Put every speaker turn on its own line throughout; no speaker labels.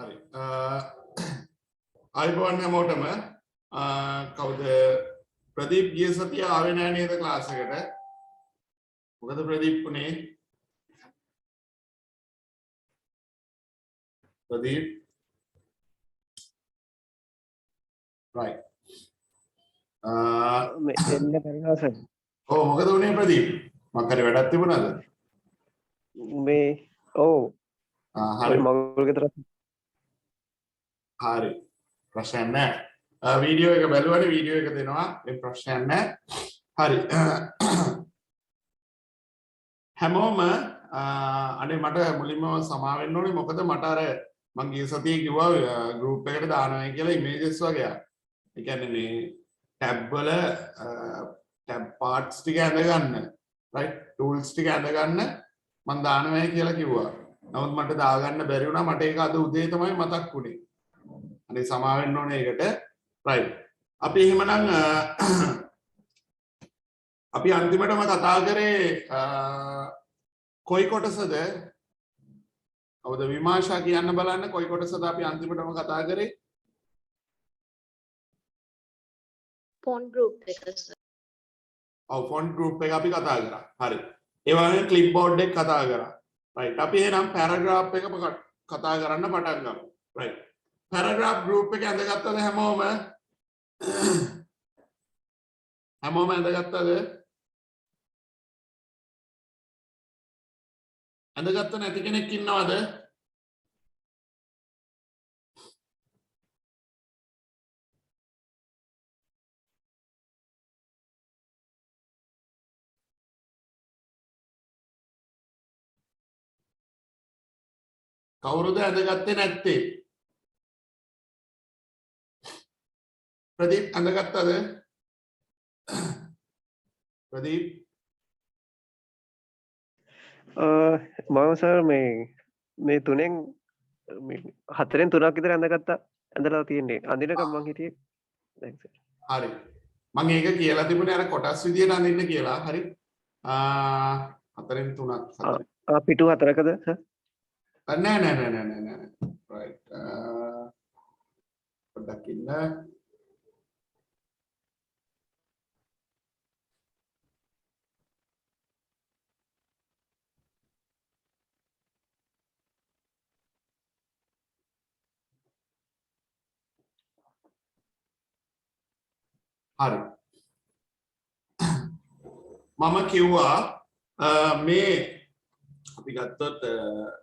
හරි. අයිබෝන් හැමෝටම කවුද ප්‍රදීප් ගිය සතිය ආවේ නැහැ නේද ක්ලාස් එකට? මොකද ප්‍රදීප් උනේ? ප්‍රදීප් right.
එන්න බැරිනවා සර්.
ඔව් මොකද උනේ ප්‍රදීප්? මොකක් හරි වැඩක් තිබුණාද?
මේ ඔව්
හරි.
මගුල් ගෙදර
හරි. ප්‍රශ්න නැහැ. වීඩියෝ එක බැලුවනේ වීඩියෝ එක දෙනවා. ඒ ප්‍රශ්න නැහැ. හරි. හැමෝම අනේ මට මුලින්ම සමා වෙන්න ඕනේ මොකද මට අර මං ගිය සතියේ කිව්වා ගෲප් එකට දානවා කියලා ඉමේජස් වගේ. ඒ කියන්නේ මේ ටැබ් වල ටැබ් පාර්ට්ස් ටික ඇඳ ගන්න. රයිට් ටූල්ස් ටික ඇඳ ගන්න මං දානවා කියලා කිව්වා. නමුත් මට දාගන්න බැරි වුණා. මට ඒක අද උදේ තමයි මතක් වුණේ. අනේ සමා වෙන්න ඕනේ ඒකට. රයිට්. අපි එහෙමනම් අපි අන්තිමටම කතා කරේ කොයි කොටසද? කවුද විමාශා කියන්න බලන්න කොයි කොටසද අපි අන්තිමටම කතා කරේ?
ෆොන්ට් ගෲප් එක සර්.
ඔව් ෆොන්ට් ගෲප් එක අපි කතා කරා. හරි. ඒ වගේම ක්ලිප් බෝඩ් එක කතා කරා. රයිට්. අපි එහෙනම් පැරග්‍රාෆ් එක කතා කරන්න පටන් ගමු. රයිට්. පැරග්‍රාෆ් ගෲප් එක ඇඳගත්තද හැමෝම? හැමෝම ඇඳගත්තද? ඇඳගත්ත නැති කෙනෙක් ඉන්නවද? කවුරුද ඇඳගත්තේ නැත්තේ? ප්‍රදීප් ඇඳගත්තද? ප්‍රදීප්
මම සර් මේ තුනෙන් හතරෙන් තුනක් විතර ඇඳගත්තා. ඇඳලා තියෙන්නේ අඳිනකම් මං හිටියේ. දැන් සර්.
හරි. මම ඒක කියලා තිබුණේ අර කොටස් විදියට අඳින්න කියලා. හරි. හතරෙන් තුනක්.
පිටු හතරකද සර්?
නෑ. right පොඩ්ඩක් ඉන්න. හරි. මම කිව්වා මේ අපි ගත්තොත්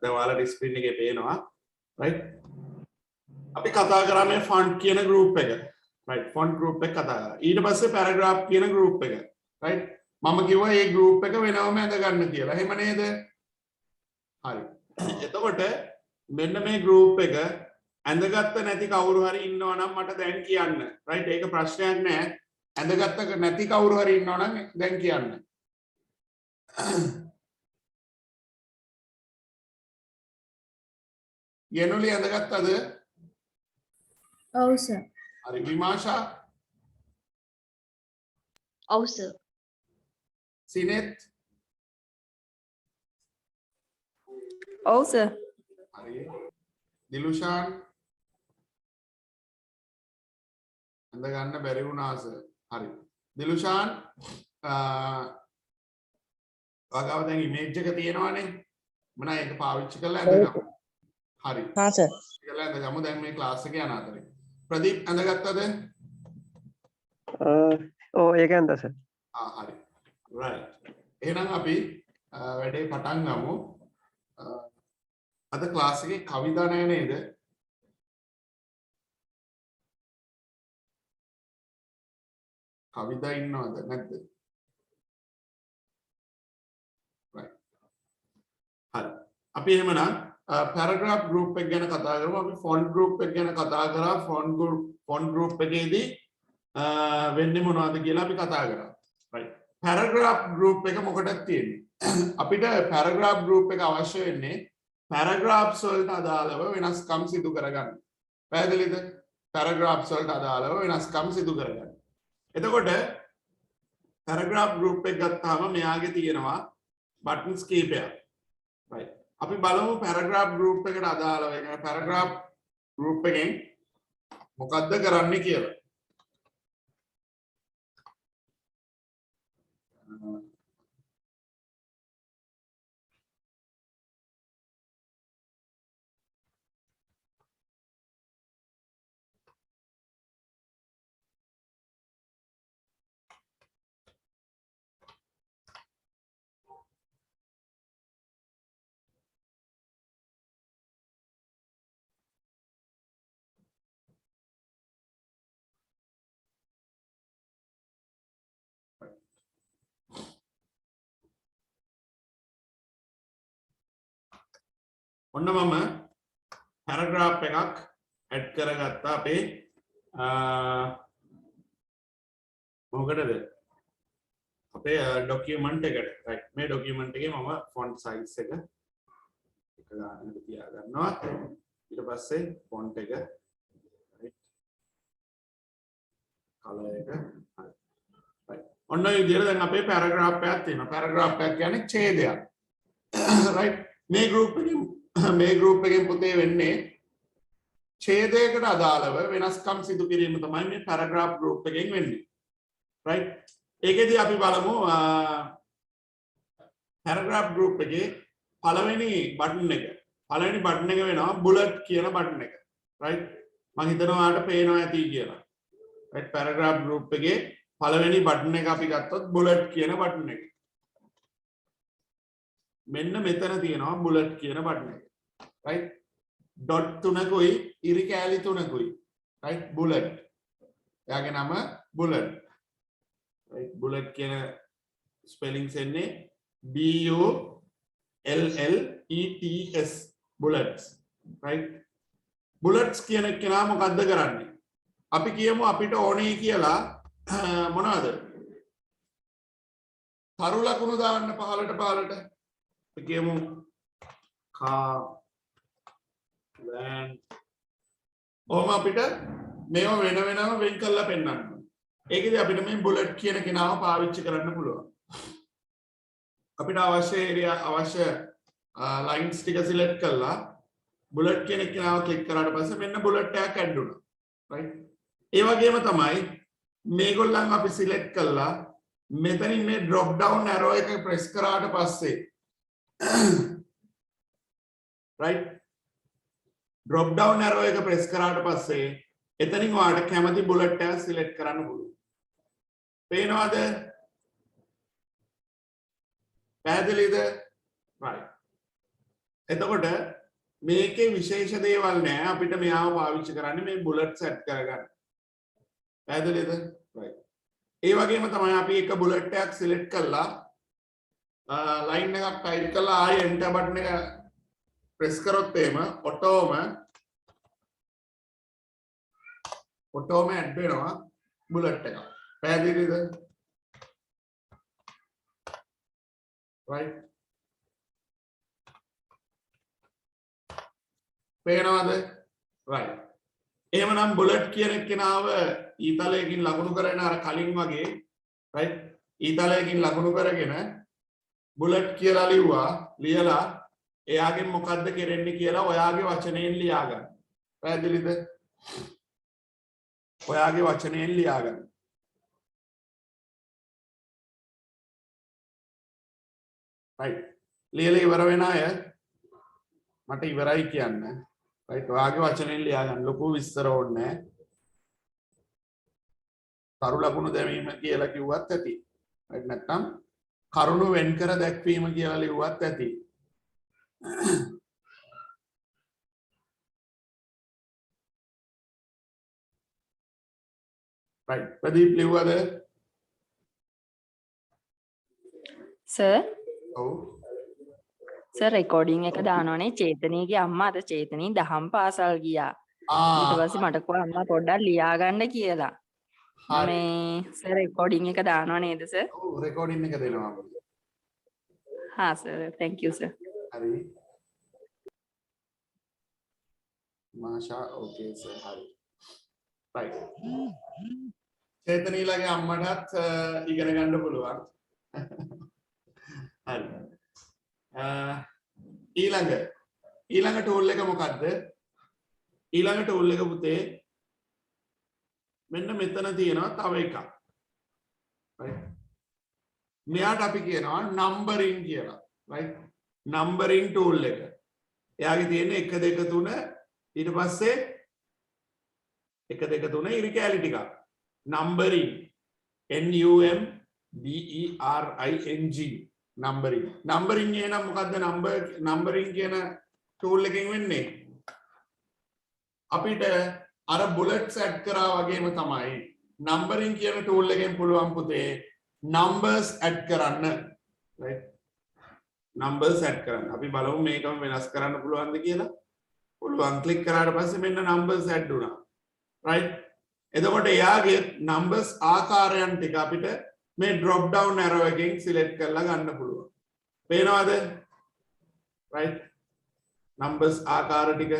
දැන් ඔයාලා ස්ක්‍රීන් එකේ පේනවා රයිට් අපි කතා කරා මේ ෆොන්ට් කියන ගෲප් එක රයිට් ෆොන්ට් ගෲප් එක කතා කරා ඊට පස්සේ පැරග්‍රාෆ් කියන ගෲප් එක රයිට් මම කිව්වා මේ ගෲප් එක වෙනවම ඇඳ ගන්න කියලා එහෙම නේද හරි එතකොට මෙන්න මේ ගෲප් එක ඇඳගත්ත නැති කවුරු හරි ඉන්නවා නම් මට දැන් කියන්න රයිට් ඒක ප්‍රශ්නයක් නෑ ඇඳගත්ත නැති කවුරු හරි ඉන්නවා නම් දැන් කියන්න යෙනුලි ඇඳගත්තද?
ඔව් සර්.
හරි විමාශා?
ඔව් සර්.
සිනෙත්?
ඔව් සර්.
හරි. දිලුෂාන්? ඇඳ ගන්න බැරි වුණා සර්. හරි. දිලුෂාන් ඔයාගාව දැන් ඉමේජ් එක තියෙනවානේ. මම ඒක පාවිච්චි කරලා ඇඳගමු. හරි.
හා සර්.
කියලා ඇඳගමු දැන් මේ ක්ලාස් එක යන අතරේ. ප්‍රදීප් ඇඳගත්තද?
ඔව් ඒක ඇඳලා සර්.
හරි. right. එහෙනම් අපි වැඩේ පටන් ගමු. අද ක්ලාස් එකේ කවිදා නෑ නේද? කවිදා ඉන්නවද නැද්ද? right. හරි. අපි එහෙමනම් පැරග්‍රාෆ් ගෲප් එක ගැන කතා කරමු. අපි ෆොන්ට් ගෲප් එක ගැන කතා කරා. ෆොන්ට් ගෲප් එකේදී වෙන්නේ මොනවද කියලා අපි කතා කරා. right. පැරග්‍රාෆ් ගෲප් එක මොකටද තියෙන්නේ? අපිට පැරග්‍රාෆ් ගෲප් එක අවශ්‍ය වෙන්නේ පැරග්‍රාෆ්ස් වලට අදාළව වෙනස්කම් සිදු කරගන්න. පැහැදිලිද? පැරග්‍රාෆ්ස් වලට අදාළව වෙනස්කම් සිදු කරගන්න. එතකොට පැරග්‍රාෆ් ගෲප් එක ගත්තාම මෙයාගේ තියෙනවා බටන්ස් කීපයක්. right. අපි බලමු පැරග්‍රාෆ් ගෲප් එකට අදාළව පැරග්‍රාෆ් group එකෙන් මොකද්ද කරන්න කියලා. ඔන්න මම පැරග්‍රාෆ් එකක් ඇඩ් කරගත්තා අපේ මොකටද අපේ ડોකියුමන්ට් එකට. රයිට් මේ ડોකියුමන්ට් එකේ මම ෆොන්ට් සයිස් එක ගන්නට තියා ගන්නවා. ඊට පස්සේ ෆොන්ට් එක රයිට් කලර් එක හරි. රයිට් ඔන්න ඒ විදිහට දැන් අපේ පැරග්‍රාෆ් එකක් තියෙනවා. පැරග්‍රාෆ් එක කියන්නේ ඡේදයක්. රයිට් මේ ගෲප් එකෙන් පුතේ වෙන්නේ ඡේදයකට අදාළව වෙනස්කම් සිදු කිරීම තමයි මේ පැරග්‍රාෆ් ගෲප් එකෙන් වෙන්නේ. රයිට් ඒකෙදී අපි බලමු පැරග්‍රාෆ් ගෲප් එකේ පළවෙනි බටන් එක වෙනවා බුලට් කියන බටන් එක. රයිට් මම හිතනවා ඔයාලට පේනවා ඇති කියලා. රයිට් පැරග්‍රාෆ් ගෲප් එකේ පළවෙනි බටන් එක අපි ගත්තොත් බුලට් කියන බටන් එක. මෙන්න මෙතන තියෙනවා බුලට් කියන බටන් එක. right dot තුනකුයි ඉරි කෑලි තුනකුයි right bullet එයාගේ නම bullet right bullet කියන ස්පෙලිංස් එන්නේ B U L L E T S bullets right bullets කියන කෙනා මොකද්ද කරන්නේ අපි කියමු අපිට ඕනේ කියලා මොනවද තරු ලකුණු දාන්න පහලට අපි කියමු car ඔහොම අපිට මේව වෙන වෙනම වෙන් කරලා පෙන්නන්න. ඒකෙදි අපිට මේ බුලට් කියන කෙනාව පාවිච්චි කරන්න පුළුවන්. අපිට අවශ්‍ය ලයින්ස් ටික සිලෙක්ට් කරලා බුලට් කියන කෙනාව ක්ලික් කරාට පස්සේ මෙන්න බුලට් එකක් ඇඩ් වුණා. රයිට්. ඒ වගේම තමයි මේගොල්ලන් අපි සිලෙක්ට් කරලා මෙතනින් මේ drop down arrow එක press කරාට පස්සේ right drop down arrow එක press කරාට පස්සේ එතනින් ඔයාලට කැමති බුලට් එක සිලෙක්ට් කරන්න පුළුවන්. පේනවද? පැහැදිලිද? right. එතකොට මේකේ විශේෂ දේවල් නෑ අපිට මෙයාව පාවිච්චි කරන්න මේ බුලට් සෙට් කරගන්න. පැහැදිලිද? right. ඒ වගේම තමයි අපි එක බුලට් එකක් සිලෙක්ට් කරලා ලයින් එකක් ටයිප් කරලා ආයෙ එන්ටර් බටන් එක press කරොත් එහෙම ඔටෝම ඇඩ් වෙනවා බුලට් එක. පැහැදිලිද? right පේනවද? right එහෙමනම් බුලට් කියන කෙනාව ඊතලයකින් ලකුණු කරගෙන අර කලින් වගේ right ඊතලයකින් ලකුණු කරගෙන බුලට් කියලා ලියලා එයාගෙන් මොකද්ද කරන්නේ කියලා ඔයාගේ වචනයෙන් ලියා ගන්න. පැහැදිලිද? ඔයාගේ වචනයෙන් ලියා ගන්න. right ලියලා ඉවර වෙන අය මට ඉවරයි කියන්න. right ඔයාගේ වචනයෙන් ලියා ගන්න. ලොකු විස්තර ඕනේ නැහැ. තරු ලකුණු දැමීම කියලා කිව්වත් ඇති. right නැත්නම් කරුණු වෙන් කර දැක්වීම කියලා ලිව්වත් ඇති. right Pradeep ලිව්වද?
Sir,
ඔව්
sir recording එක දානවනේ චේතනීගේ අම්මා අද චේතනී දහම් පාසල් ගියා. ඊට පස්සේ මට කිව්වා අම්මා පොඩ්ඩක් ලියා ගන්න කියලා. මේ sir recording එක දානව නේද sir?
ඔව් recording එක දෙනවා.
හා sir, thank you sir.
හරි. මාෂා okay sir හරි. right චේතනීලගේ අම්මටත් ඉගෙන ගන්න පුළුවන්. හරි. ඊළඟ ටූල් එක මොකද්ද? ඊළඟ tool එක පුතේ මෙන්න මෙතන තියෙනවා තව එකක්. right? මෙයාට අපි කියනවා numbering කියලා. right? numbering tool එක. එයාගේ තියෙන 1 2 3 ඊට පස්සේ 1 2 3 ඉරි කැලි ටිකක්. numbering NUMBERING numbering. numbering එනම් මොකද්ද numbering කියන tool එකෙන් වෙන්නේ? අපිට අර bullets add කරා වගේම තමයි numbering කියන tool එකෙන් පුළුවන් පුතේ numbers add කරන්න. right? numbers add කරන්න. අපි බලමු මේකම වෙනස් කරන්න පුළුවන්ද කියලා. පුළුවන්. click කරාට පස්සේ මෙන්න numbers add වුණා. right? එතකොට එයාගේ numbers ආකාරයන් ටික අපිට මේ drop down arrow එකෙන් select කරලා ගන්න පුළුවන්. පේනවද? right? numbers ආකාර ටික.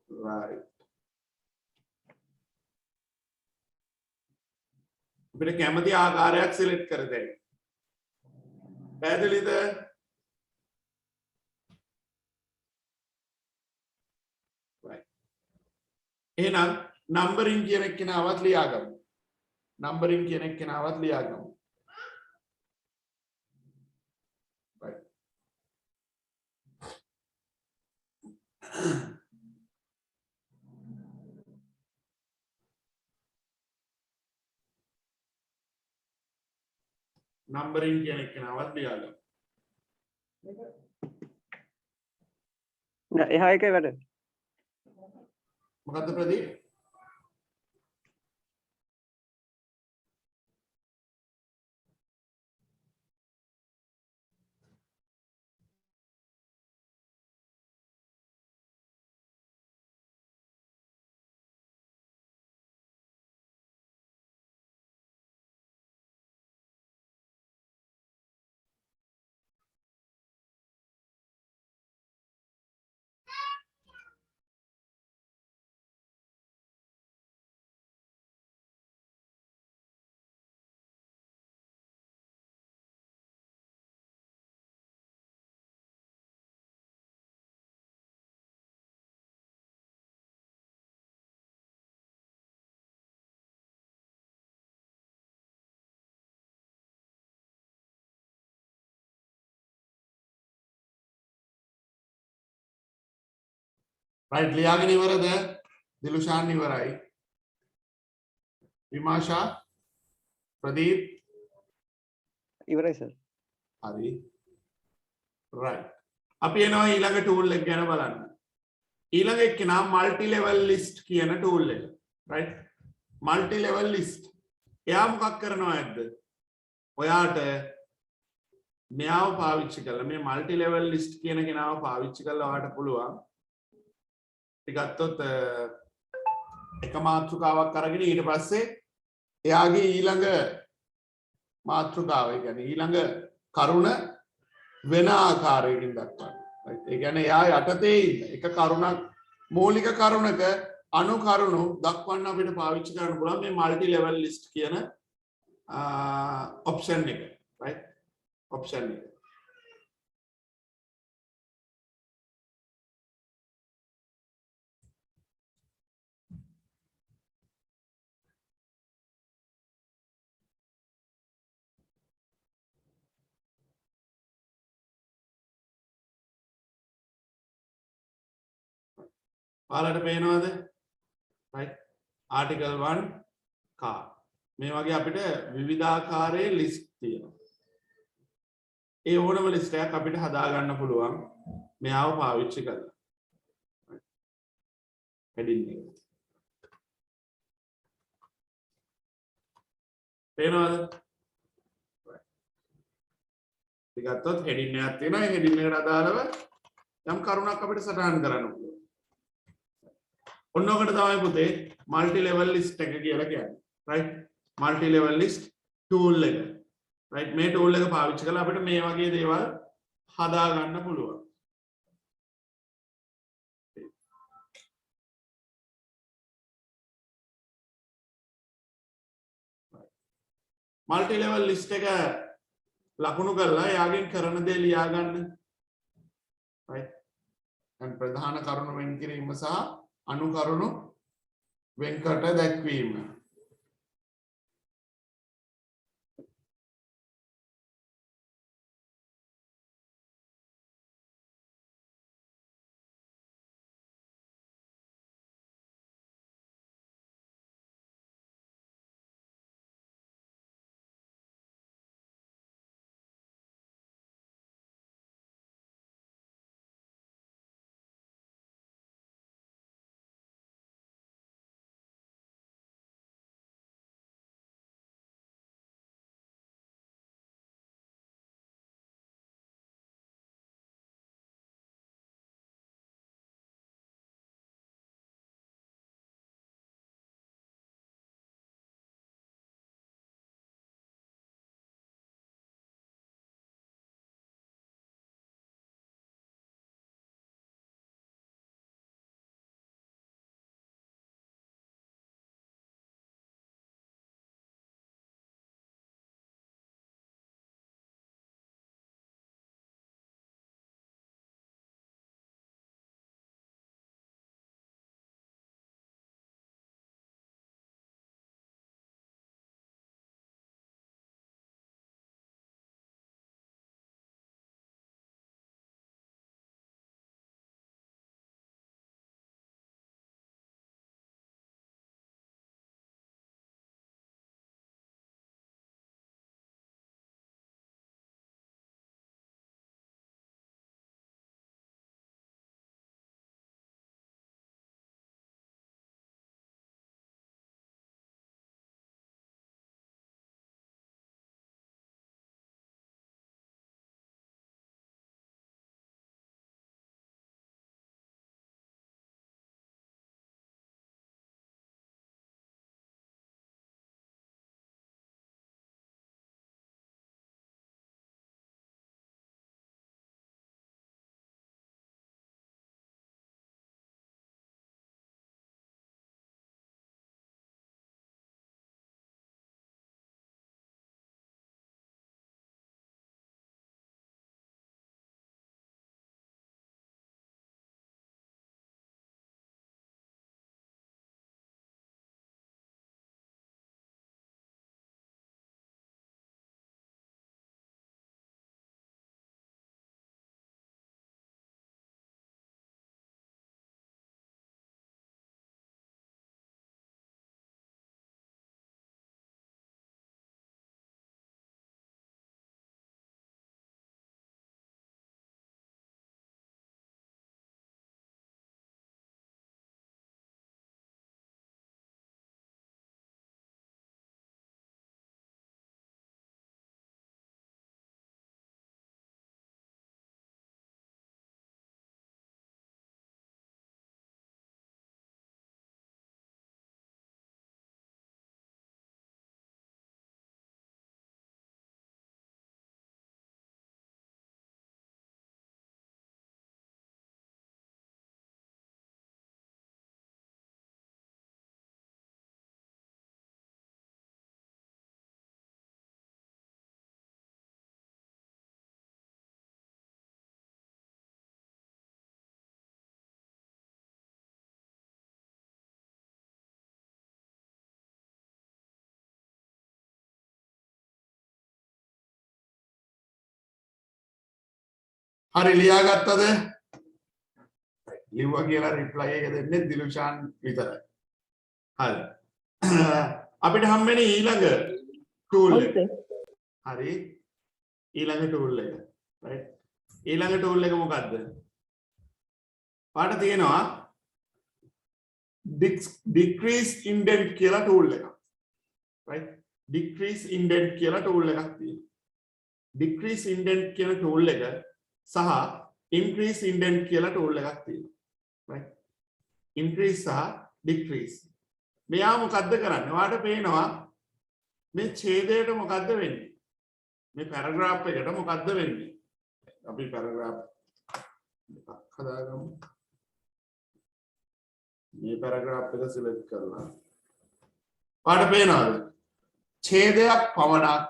right. අපිට කැමති ආකාරයක් select කර දෙන්න. පැහැදිලිද? right. එහෙනම් numbering කියන එක්කෙනාවත් ලියාගමු. numbering කියන එක්කෙනාවත් ලියාගමු. right. numbering කියන එක්කෙනාවත් ලියාගමු.
නෑ එහා එකේ වැඩ.
මොකද්ද ප්‍රදීප්? right ලියාගෙන ඉවරද? දිලුෂාන් ඉවරයි. විමාෂා ප්‍රදීප්
ඉවරයි සර්.
හරි. right. අපි එනවා ඊළඟ tool එක ගැන බලන්න. ඊළඟ එක නම් multi level list කියන tool එක. right? multi level list. එයා මොකක් කරනවද? ඔයාට මෙයාව පාවිච්චි කරලා මේ multi level list කියන කෙනාව පාවිච්චි කරලා ඔයාට පුළුවන් ගත්තොත් එක මාතෘකාවක් අරගෙන ඊට පස්සේ එයාගේ ඊළඟ මාතෘකාව ඒ කියන්නේ ඊළඟ කරුණ වෙන ආකාරයකින් දක්වන්න. ඒ කියන්නේ එයා යටතේ ඉන්න එක කරුණක් මූලික කරුණක අනු කරුණු දක්වන්න අපිට පාවිච්චි කරන්න පුළුවන් මේ multi level list කියන option එක. right? option එක. ඔයාලට පේනවද? right article 1 car මේ වගේ අපිට විවිධාකාරයේ list තියෙනවා. ඒ ඕනම list එකක් අපිට හදා ගන්න පුළුවන් මෙයාව පාවිච්චි කරලා. heading එක. පේනවද? ඉතින් ගත්තොත් heading එකක් තියෙනවා. ඒ heading එකට අදාළව යම් කරුණක් අපිට සටහන් කරන්න පුළුවන්. ඔන්නෝකට තමයි පුතේ multi level list එක කියලා කියන්නේ. right? multi level list tool එක. right? මේ tool එක පාවිච්චි කරලා අපිට මේ වගේ දේවල් හදා ගන්න පුළුවන්. multi level list එක ලකුණු කරලා එයාගෙන් කරන දේ ලියා ගන්න. right? දැන් ප්‍රධාන කරුණු වෙන් කිරීම සහ අනුකරණු වෙන්කට දැක්වීම. හරි ලියාගත්තද? ලිව්වා කියලා රිප්ලයි එක දෙන්නේ දිලුෂාන් විතරයි. හරි. අපිට හම්බෙන්නේ ඊළඟ ටූල් එක. හරි. ඊළඟ ටූල් එක. right. ඊළඟ ටූල් එක මොකද්ද? පාට තියෙනවා decrease indent කියලා ටූල් එකක්. right. decrease indent කියලා ටූල් එකක් තියෙනවා. decrease indent කියන ටූල් එක සහ increase indent කියලා ටූල් එකක් තියෙනවා. right. increase සහ decrease. මෙයා මොකද්ද කරන්නේ? ඔයාලට පේනවා මේ ඡේදයට මොකද්ද වෙන්නේ? මේ පැරග්‍රාෆ් එකට මොකද්ද වෙන්නේ? අපි පැරග්‍රාෆ් හදාගමු. මේ පැරග්‍රාෆ් එක සිලෙක්ට් කරලා. ඔයාලට පේනවද? ඡේදයක් පමණක්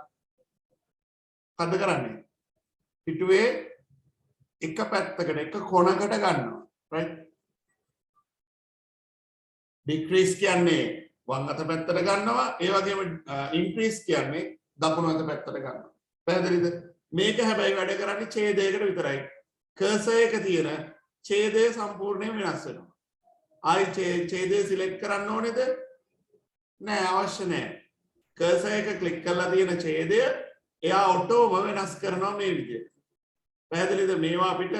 මොකද්ද කරන්නේ? පිටුවේ එක පැත්තකට එක කොනකට ගන්නවා. right. decrease කියන්නේ වම් අත පැත්තට ගන්නවා ඒ වගේම increase කියන්නේ දකුණු අත පැත්තට ගන්නවා පැහැදිලිද මේක හැබැයි වැඩ කරන්නේ ඡේදයකට විතරයි cursor එක තියෙන ඡේදය සම්පූර්ණයෙන් වෙනස් වෙනවා ආයි ඡේදය සිලෙක්ට් කරන්න ඕනේද නෑ අවශ්‍ය නෑ cursor එක ක්ලික් කරලා තියෙන ඡේදය එයා ඔටෝම වෙනස් කරනවා මේ විදිහට පැහැදිලිද මේවා අපිට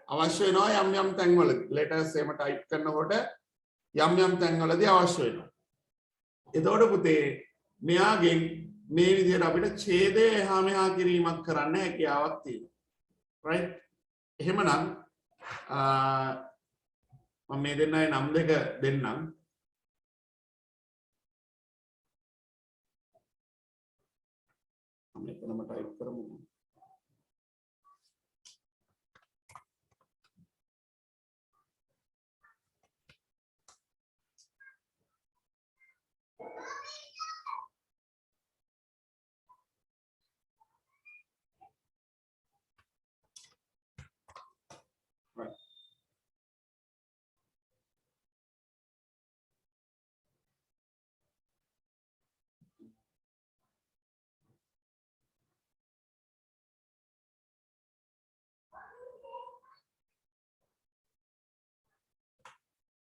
අවශ්‍ය වෙනවා යම් යම් තැන්වලදී letters එහෙම type කරනකොට යම් යම් තැන්වලදී අවශ්‍ය වෙනවා එතකොට පුතේ මෙයාගෙන් මේ විදිහට අපිට ඡේදය එහා මෙහා කිරීමක් කරන්න හැකියාවක් තියෙනවා right එහෙමනම් මම මේ දෙන්නයි නම් දෙක දෙන්නම් මෙතනම type කරමු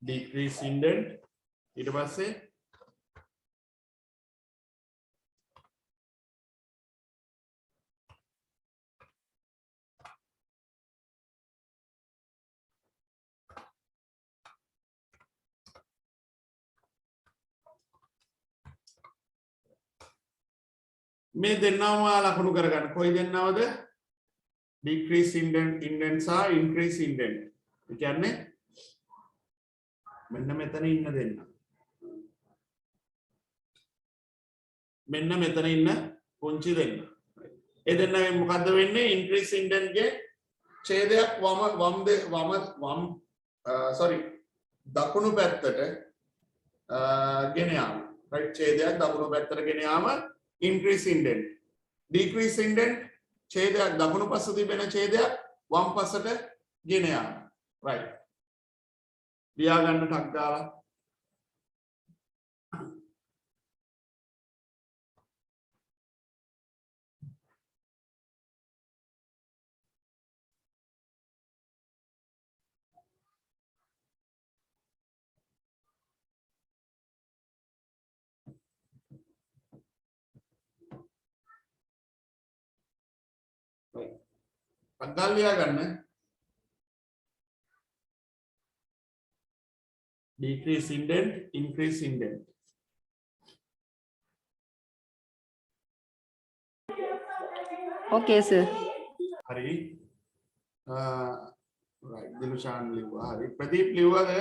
decrease indent ඊට පස්සේ මේ දෙන්නම ලකුණු කරගන්න කොයි දෙන්නවද decrease indent සහ increase indent ඒ කියන්නේ මෙන්න මෙතන ඉන්න දෙන්න මෙන්න මෙතන ඉන්න පුංචි දෙන්න ඒ දෙන්නගෙන් මොකද්ද වෙන්නේ increase indent ගේ ඡේදයක් වම දකුණු පැත්තට ගෙන යාම right ඡේදයක් දකුණු පැත්තට ගෙන යාම increase indent decrease indent ඡේදයක් දකුණු පස්ස තිබෙන ඡේදයක් වම් පස්සට ගෙන යාම right ලියා ගන්න ටක් දාලා පද්දල් ලියා ගන්න decrease indent increase indent
okay sir
hari right dilushan liwa hari pradeep liwada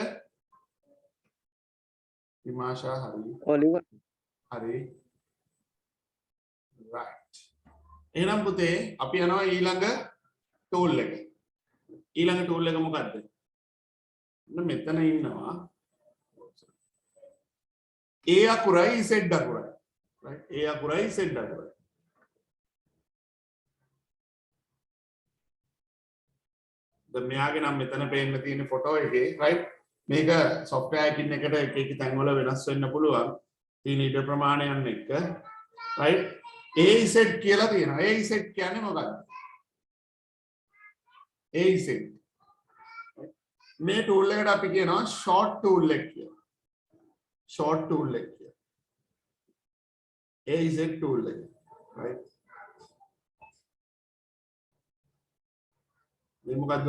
himasha hari
Oliver
hari right එහෙනම් පුතේ අපි යනවා ඊළඟ tool එක ඊළඟ tool එක මොකද්ද මෙතන ඉන්නවා A අකුරයි Z අකුරයි right A අකුරයි Z අකුරයි දැන් මෙයාගේ නම් මෙතන පේන්න තියෙන ෆොටෝ එකේ right මේක software එකකින් එකට එක එක තැන් වල වෙනස් වෙන්න පුළුවන් තියෙන ඊට ප්‍රමාණයන් එක්ක right AZ කියලා තියෙනවා AZ කියන්නේ මොකක්ද AZ මේ tool එකට අපි කියනවා short tool එක කියලා short tool එක කියලා AZ tool එක right මේ මොකක්ද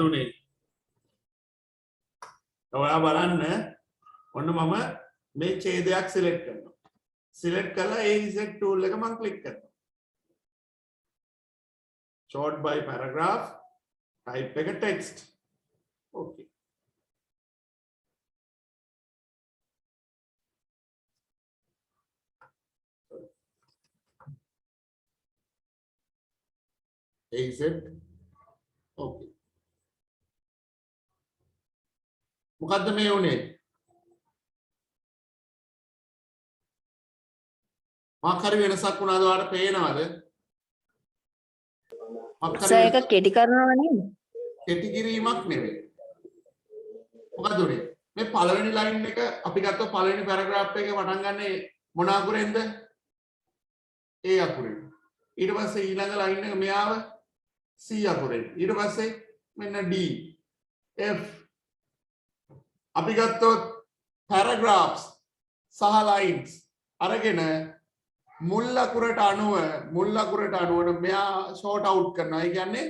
උනේ ඔයා බලන්න ඔන්න මම මේ ඡේදයක් select කරනවා select කරලා AZ tool එක මම click කරනවා short by paragraph type එක text okay AZ okay මොකද්ද මේ උනේ මොකක් හරි වෙනසක් වුණාද ඔයාලට පේනවද
සර් ඒක කෙටි කරනවා නේද
කෙටි කිරීමක් නෙවෙයි මොකද උනේ මේ පළවෙනි ලයින් එක අපි ගත්තොත් පළවෙනි පැරග්‍රාෆ් එකේ පටන් ගන්න මොන අකුරෙන්ද? A අකුරෙන්. ඊට පස්සේ ඊළඟ ලයින් එක මෙයාව C අකුරෙන්. ඊට පස්සේ මෙන්න D F. අපි ගත්තොත් paragraphs සහ lines අරගෙන මුල් අකුරට අනුව මෙයා short out කරනවා. ඒ කියන්නේ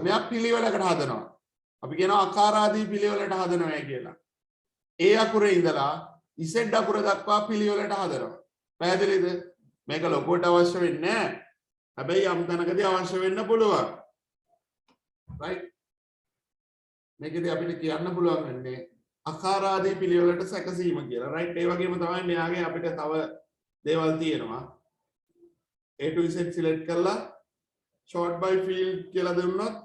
මෙයා පිළිවෙලකට හදනවා. අපි කියනවා ආකාරාදී පිළිවෙලට හදනවා කියලා. A අකුරේ ඉඳලා Z අකුර දක්වා පිළිවෙලට හදනවා. පැහැදිලිද? මේක ලොකුවට අවශ්‍ය වෙන්නේ නැහැ. හැබැයි යම් තැනකදී අවශ්‍ය වෙන්න පුළුවන්. right? මේකදී අපිට කියන්න පුළුවන් වෙන්නේ ආකාරාදී පිළිවෙලට සැකසීම කියලා. right? ඒ වගේම තමයි මෙයාගේ අපිට තව දේවල් තියෙනවා. A to Z select කරලා short by field කියලා දුන්නොත්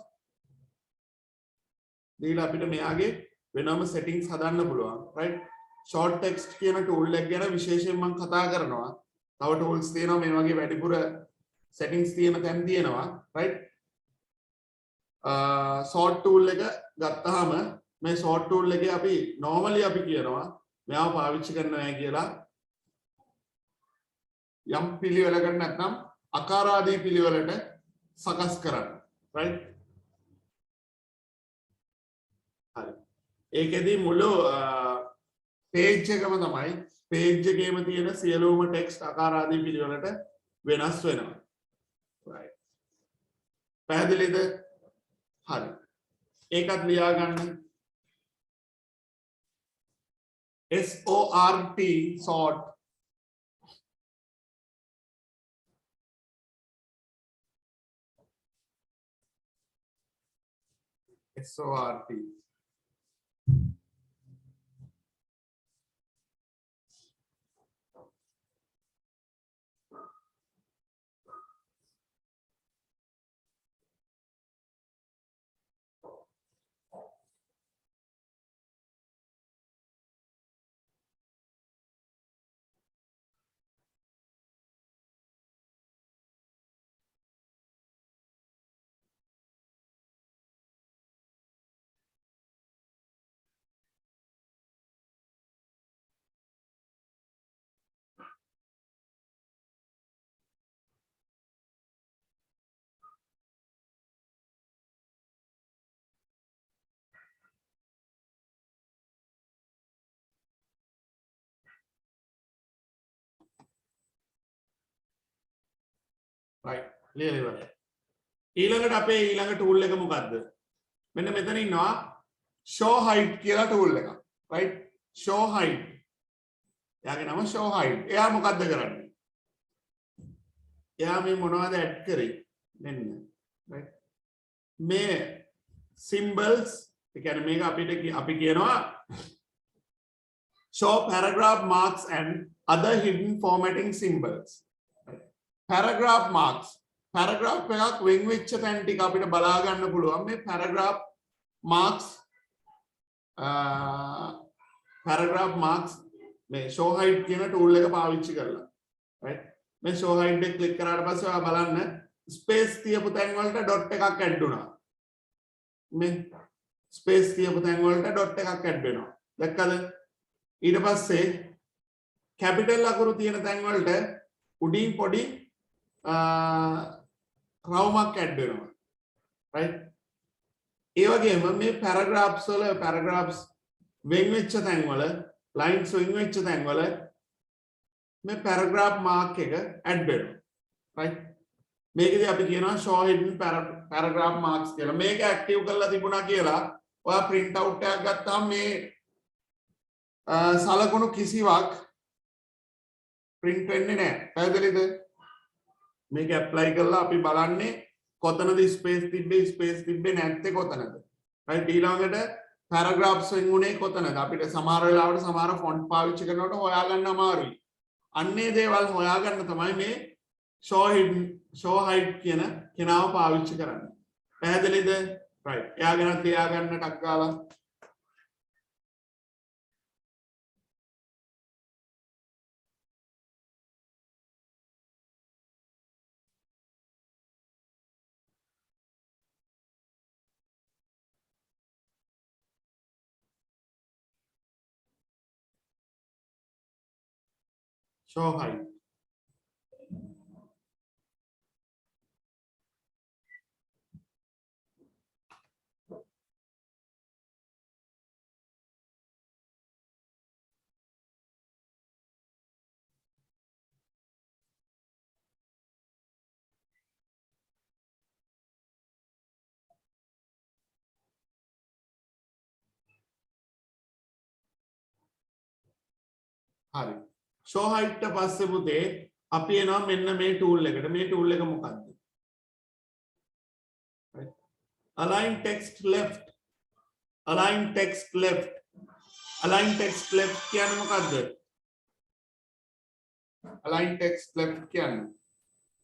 දීලා අපිට මෙයාගේ වෙනම settings හදන්න පුළුවන්. right? short text කියන tool එක ගැන විශේෂයෙන් මම කතා කරනවා. තව tools තියෙනවා මේ වගේ වැඩිපුර settings තියෙන තැන් තියෙනවා. right? short tool එක ගත්තාම මේ short tool එකේ අපි normally අපි කියනවා මෙයාව පාවිච්චි කරනවා කියලා යම් පිළිවෙලකට නැත්නම් ආකාරාදී පිළිවෙලට සකස් කරන්න. right? හරි. ඒකෙදි මුළු page එකම තමයි page එකේම තියෙන සියලුම text ආකාරාදී පිළිවෙලට වෙනස් වෙනවා. right? පැහැදිලිද? හරි. ඒකත් ලියා ගන්න. SORT sort SORT right ලියලා ඉවරයි. ඊළඟට අපේ ඊළඟ tool එක මොකද්ද? මෙන්න මෙතන ඉන්නවා show height කියලා tool එකක්. right? show height. එයාගේ නම show height. එයා මොකද්ද කරන්නේ? එයා මේ මොනවද add කරේ? මෙන්න. right? මේ symbols ඒ කියන්නේ මේක අපිට අපි කියනවා show paragraph marks and other hidden formatting symbols. paragraph marks paragraph එකක් වෙන් වෙච්ච තැන් ටික අපිට බලා ගන්න පුළුවන් මේ paragraph marks මේ show height කියන tool එක පාවිච්චි කරලා right මේ show height එක ක්ලික් කරාට පස්සේ ඔයා බලන්න space තියපු තැන් වලට dot එකක් add වුණා මේ space තියපු තැන් වලට dot එකක් add වෙනවා දැක්කද ඊට පස්සේ capital අකුරු තියෙන තැන් වලට උඩින් පොඩි රවුමක් ඇඩ් වෙනවා right ඒ වගේම මේ paragraphs වල paragraphs වෙන් වෙච්ච තැන් වල lines වෙන් වෙච්ච තැන් වල මේ paragraph mark එක ඇඩ් වෙනවා right මේකදී අපි කියනවා show hidden paragraph marks කියලා මේක ඇක්ටිව් කරලා තිබුණා කියලා ඔයා print out එකක් ගත්තාම මේ සලකුණු කිසිවක් print වෙන්නේ නැහැ පැහැදිලිද මේක apply කරලා අපි බලන්නේ කොතනද space තිබ්බේ නැත්තේ කොතනද right ඊළඟට paragraphs වෙන් උනේ කොතනද අපිට සමහර වෙලාවට සමහර font පාවිච්චි කරනකොට හොයාගන්න අමාරුයි අන්නේ දේවල් හොයාගන්න තමයි මේ show height කියන කෙනාව පාවිච්චි කරන්නේ පැහැදිලිද right එයා ගැන තියාගන්න ටක් ගාලා show height. හරි. show height ට පස්සේ පුතේ අපි එනවා මෙන්න මේ tool එකට. මේ tool එක මොකක්ද? Right. Align text left. Align text left. Align text left කියන්නේ මොකක්ද? Align text left කියන්නේ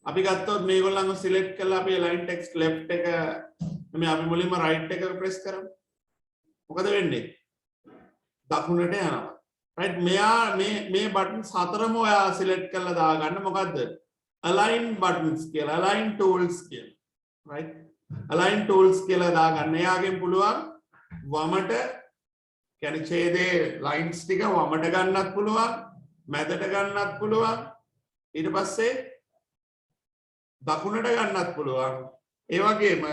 අපි ගත්තොත් මේගොල්ලන්ව select කරලා අපි align text left එක මේ අපි මුලින්ම right එක press කරමු. මොකද වෙන්නේ? දකුණට යනවා. right මෙයා මේ buttons හතරම ඔයා select කරලා දාගන්න. මොකද්ද? align buttons කියලා align tools කියලා. right align tools කියලා දාගන්න. එයාගෙන් පුළුවන් වමට කියන්නේ ඡේදයේ lines ටික වමට ගන්නත් පුළුවන්, මැදට ගන්නත් පුළුවන්, ඊට පස්සේ දකුණට ගන්නත් පුළුවන්. ඒ වගේම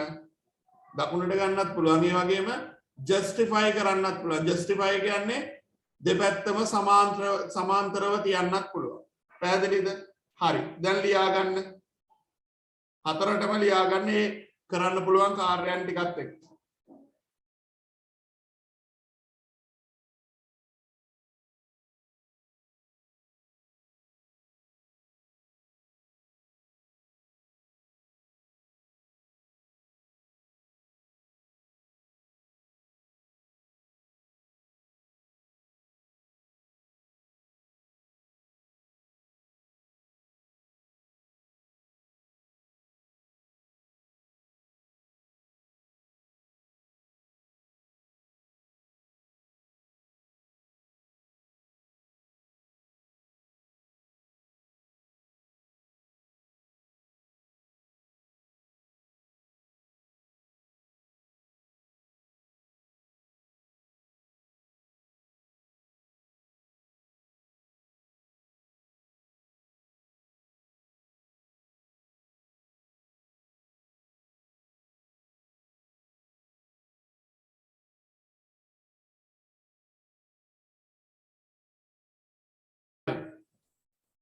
දකුණට ගන්නත් පුළුවන්. ඒ වගේම justify කරන්නත් පුළුවන්. justify කියන්නේ දෙපැත්තම සමාන්තරව තියන්නත් පුළුවන්. පැහැදිලිද? හරි. දැන් ලියා ගන්න. හතරටම ලියා ගන්න ඒ කරන්න පුළුවන් කාර්යයන් ටිකත් එක්ක.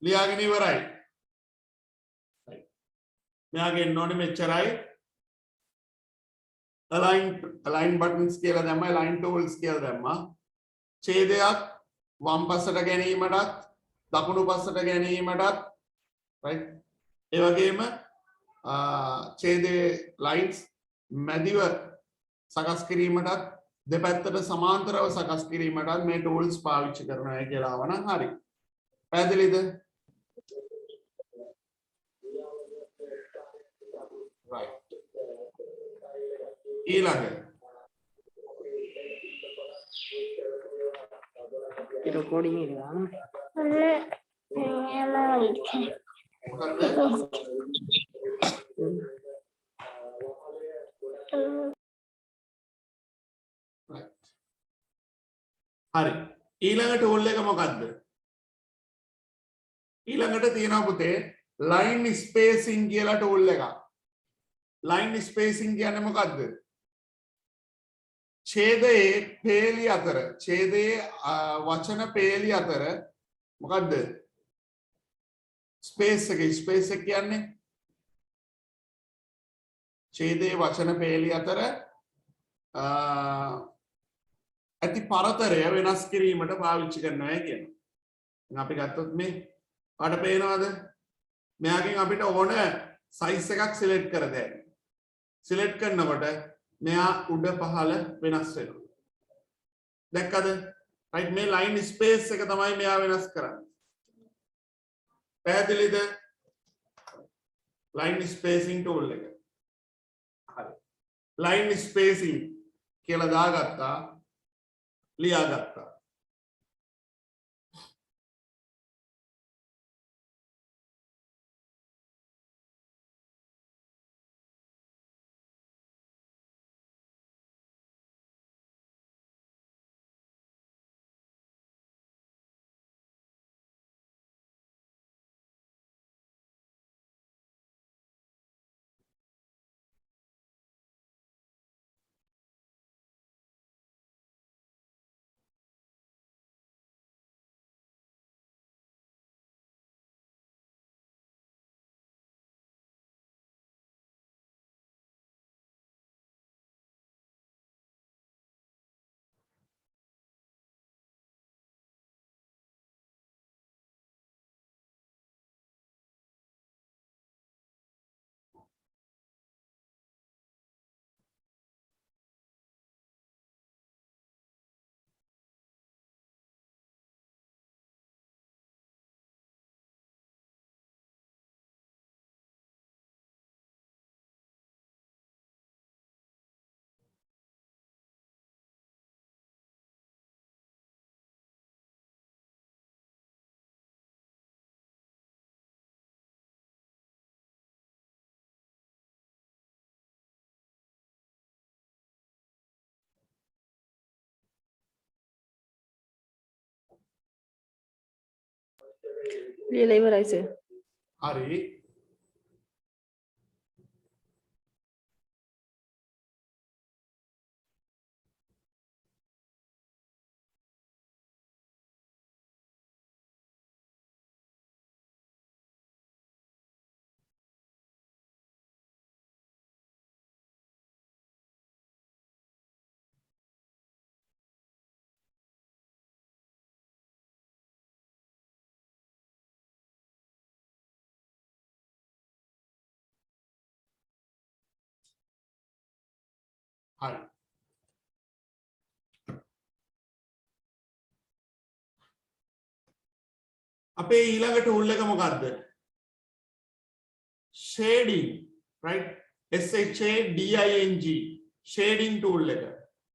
ලියාගෙන ඉවරයි. මෙයාගේ එන්න ඕනේ මෙච්චරයි. align buttons කියලා දැම්මා, align tools කියලා දැම්මා. ඡේදයක් වම් පස්සට ගැනීමටත් දකුණු පස්සට ගැනීමටත් right ඒ වගේම ඡේදයේ lines මැදිව සකස් කිරීමටත් දෙපැත්තට සමාන්තරව සකස් කිරීමටත් මේ tools පාවිච්චි කරනවා කියලා ආවනම් හරි. පැහැදිලිද? right ඊළඟ
recording එක දාන්න.
හරි ඊළඟ tool එක මොකද්ද? ඊළඟට තියෙනවා පුතේ line spacing කියලා tool එකක්. line spacing කියන්නේ මොකද්ද? ඡේදයේ පේලි අතර ඡේදයේ වචන පේලි අතර මොකද්ද? ස්පේස් එක කියන්නේ ඡේදයේ වචන පේලි අතර ඇති පරතරය වෙනස් කිරීමට පාවිච්චි කරනවා කියනවා. දැන් අපි ගත්තොත් මේ පාඩ පේනවද? මෙයාගෙන් අපිට ඕන size එකක් select කර දෙන්න. select කරනකොට මෙයා උඩ පහළ වෙනස් වෙනවා. දැක්කද? right මේ line space එක තමයි මෙයා වෙනස් කරන්නේ. පැහැදිලිද? line spacing tool එක. හරි. line spacing කියලා දාගත්තා. ලියාගත්තා.
ලියලා ඉවරයි සර්.
හරි. හරි. අපේ ඊළඟ ටූල් එක මොකක්ද? shading, right? SHADING shading tool එක.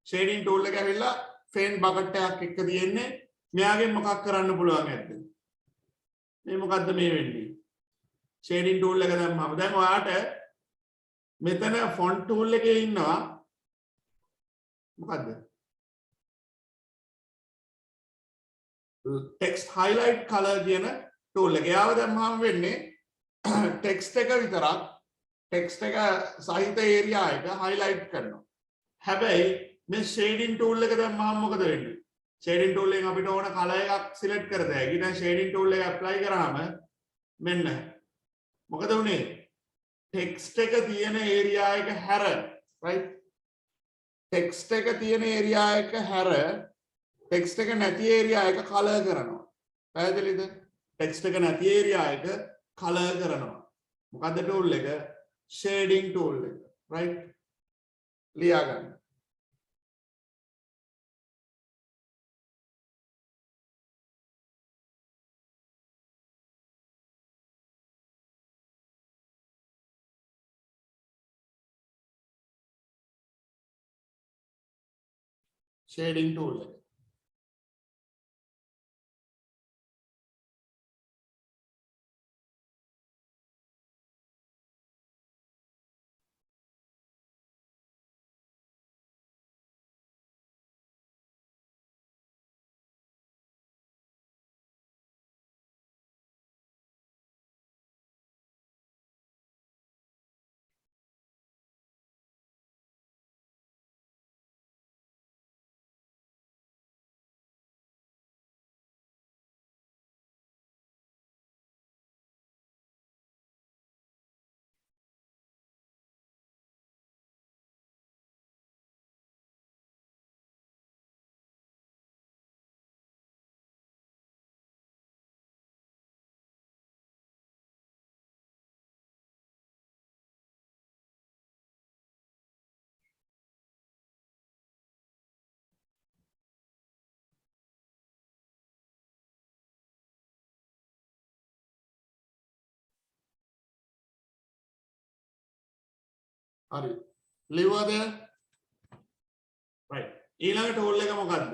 shading tool එක ඇවිල්ලා faint bucket එකක් එක්ක තියෙන්නේ. මෙයාගෙන් මොකක් කරන්න පුළුවන් ඇද්ද? මේ මොකද්ද මේ වෙන්නේ? shading tool එක දැම්මම දැන් ඔයාට මෙතන font tool එකේ ඉන්නවා මොකද්ද? text highlight color කියන tool එක. යාව දැම්මම වෙන්නේ text එක විතරක් text එක සහිත area එක highlight කරනවා. හැබැයි මේ shading tool එක දැම්මම මොකද වෙන්නේ? shading tool එකෙන් අපිට ඕන color එකක් select කරද හැකි. දැන් shading tool එක apply කරාම මෙන්න මොකද උනේ? text එක තියෙන area එක හැර, right? text එක තියෙන area එක හැර text එක නැති area එක color කරනවා. පැහැදිලිද? text එක නැති area එක color කරනවා. මොකද්ද tool එක? shading tool එක, right? ලියා ගන්න. shading tool එක. හරි. ලිව්වද? right. ඊළඟ tool එක මොකද්ද?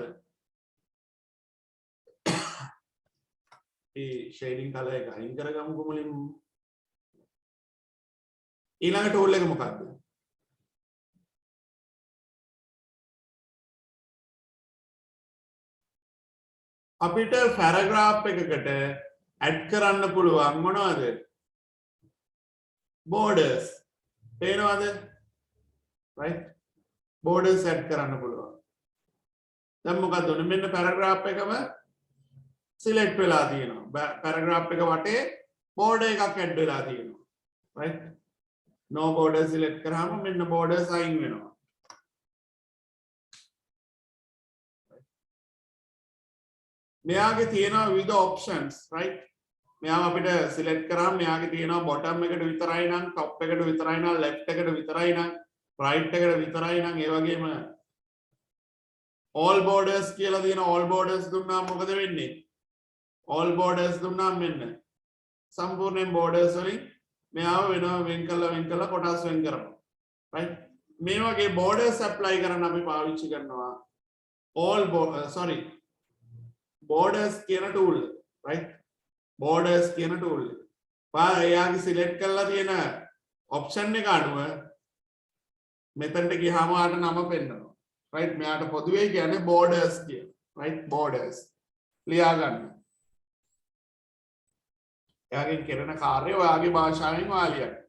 ඒ shading color එක අයින් කරගමුකෝ මුලින්ම. ඊළඟ tool එක මොකද්ද? අපිට paragraph එකකට add කරන්න පුළුවන් මොනවද? borders. පේනවද? right? borders add කරන්න පුළුවන්. දැන් මොකද්ද උනේ? මෙන්න paragraph එකම select වෙලා තියෙනවා. paragraph එක වටේ border එකක් add වෙලා තියෙනවා. right? no border select කරාම මෙන්න borders අයින් වෙනවා. මෙයාගේ තියෙනවා විවිධ options, right? මෙයාව අපිට select කරාම මෙයාගේ තියෙනවා bottom එකට විතරයි නම්, top එකට විතරයි නම්, left එකට විතරයි නම්, right එකට විතරයි නම්, ඒ වගේම all borders කියලා තියෙනවා. all borders දුන්නාම මොකද වෙන්නේ? all borders දුන්නාම මෙන්න සම්පූර්ණයෙන් borders වලින් මෙයාව වෙනවා වෙන් කළා කොටස් වෙන් කරනවා. right? මේ වගේ borders apply කරන්න අපි පාවිච්චි කරනවා borders කියන tool, right? borders කියන tool. එයාගේ select කරලා තියෙන option එක අනුව මෙතනට ගියාම ආට නම පෙන්නනවා. right? මෙයාට පොදුවේ කියන්නේ borders කියන. right? borders. ලියා ගන්න. එයාගෙන් කරන කාර්යය ඔයාගේ භාෂාවෙන් ඔයා ලියන්න.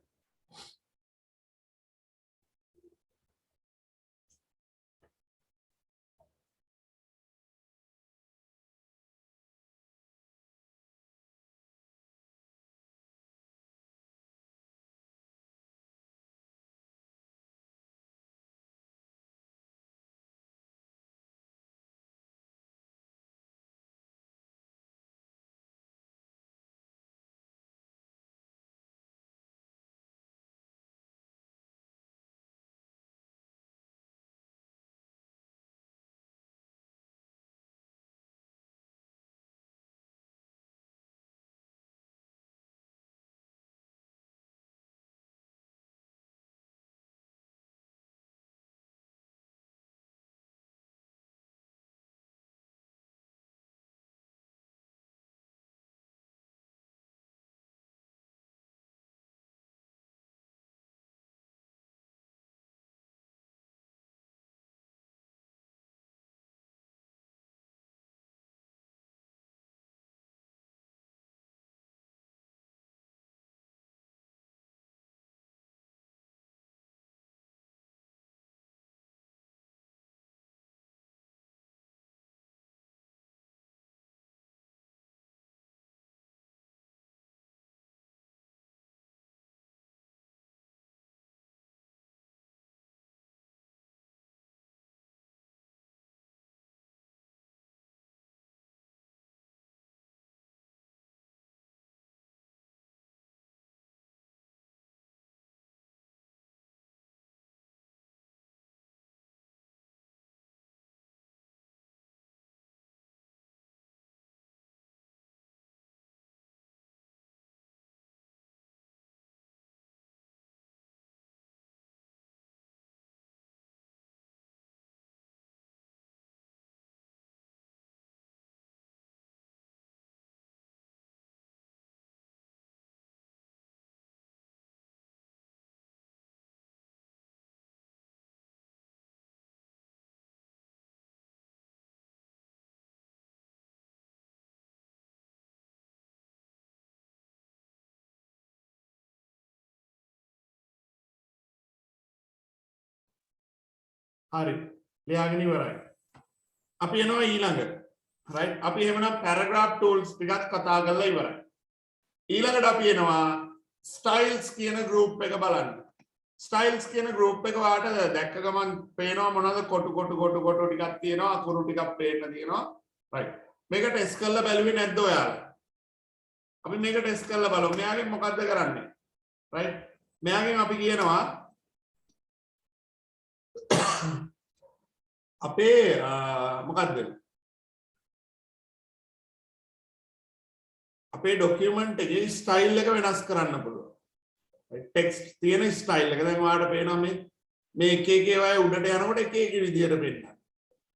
හරි. ලියාගෙන ඉවරයි. අපි යනවා ඊළඟට. right? අපි එහෙමනම් paragraph tools ටිකක් කතා කරලා ඉවරයි. ඊළඟට අපි එනවා styles කියන group එක බලන්න. styles කියන group එක වාට දැක්ක ගමන් පේනවා මොනවද කොටු ටිකක් තියෙනවා අකුරු ටිකක් පේන්න තියෙනවා. right. මේක ටෙස්ට් කරලා බැලුවේ නැද්ද ඔයාලා? අපි මේක ටෙස්ට් කරලා බලමු. මෙයාගෙන් මොකද්ද කරන්නේ? right? මෙයාගෙන් අපි කියනවා අපේ මොකද්ද අපේ ડોකියුමන්ට් එකේ ස්ටයිල් එක වෙනස් කරන්න පුළුවන්. ටෙක්ස්ට් තියෙන ස්ටයිල් එක දැන් ඔයාලට පේනවා මේ එක එක ඒවායේ උඩට යනකොට එක එක විදියට පෙන්නනවා.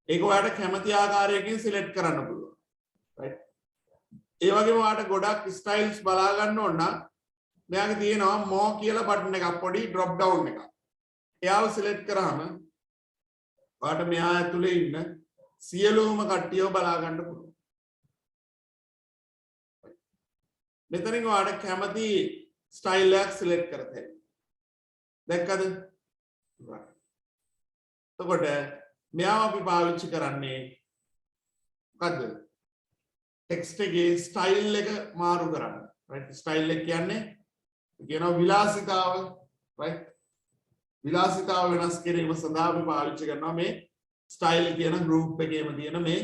ඒක ඔයාලට කැමති ආකාරයකින් සිලෙක්ට් කරන්න පුළුවන්. right? ඒ වගේම ඔයාලට ගොඩක් ස්ටයිල්ස් බලා ගන්න ඕන නම් මෙයාගේ තියෙනවා more කියලා බටන් එකක් පොඩි drop down එකක්. එයාව සිලෙක්ට් කරාම ඔයාලට මෙහා ඇතුලේ ඉන්න සියලුම කට්ටියව බලා ගන්න පුළුවන්. මෙතනින් ඔයාලට කැමති ස්ටයිල් එකක් සිලෙක්ට් කරතේ. දැක්කද? එතකොට මෙයාව අපි පාවිච්චි කරන්නේ මොකද්ද? ටෙක්ස්ට් එකේ ස්ටයිල් එක මාරු කරන්න. right? ස්ටයිල් එක කියන්නේ කියනවා විලාසිතාව. right? විලාසිතාව වෙනස් කිරීම සඳහා අපි පාවිච්චි කරනවා මේ ස්ටයිල් කියන group එකේම තියෙන මේ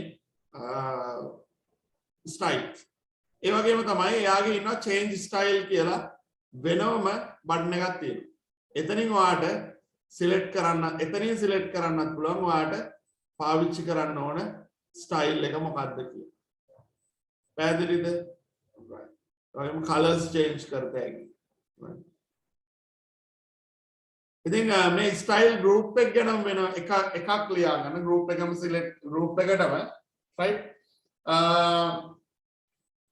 ස්ටයිල්ස්. ඒ වගේම තමයි එයාගේ ඉන්නවා change style කියලා වෙනම බටන් එකක් තියෙනවා. එතනින් ඔයාට select කරන්න එතනින් select කරන්නත් පුළුවන් ඔයාට පාවිච්චි කරන්න ඕන style එක මොකක්ද කියලා. පැහැදිලිද? right. ඔයම colors change කරත හැකියි. right. ඉතින් මේ ස්ටයිල් group එක ගැන වෙන එකක් ලියා ගන්න group එකම select group එකටම right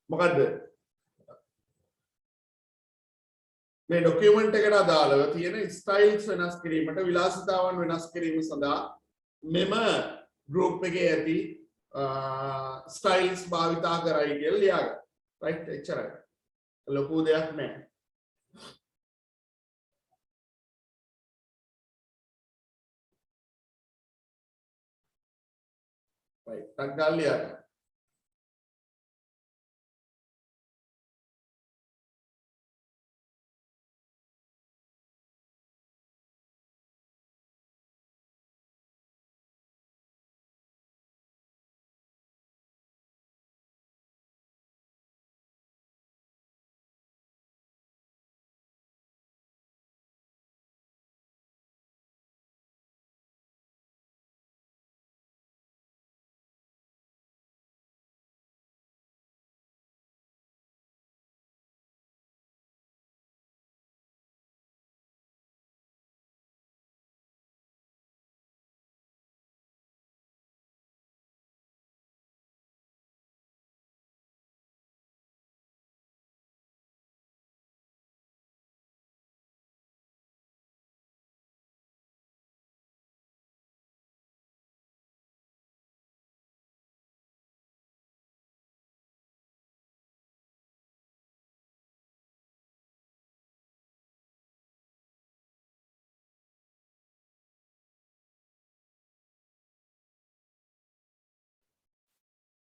මොකද්ද මේ ડોකියුමන්ට් එකට අදාළව තියෙන ස්ටයිල්ස් වෙනස් කිරීමට විලාසිතාවන් වෙනස් කිරීම සඳහා මෙම group එකේ ඇති ස්ටයිල්ස් භාවිතා කරයි කියලා ලියා ගන්න right එච්චරයි ලොකු දෙයක් නෑ. right ටක් ගාලා ලියා ගන්න.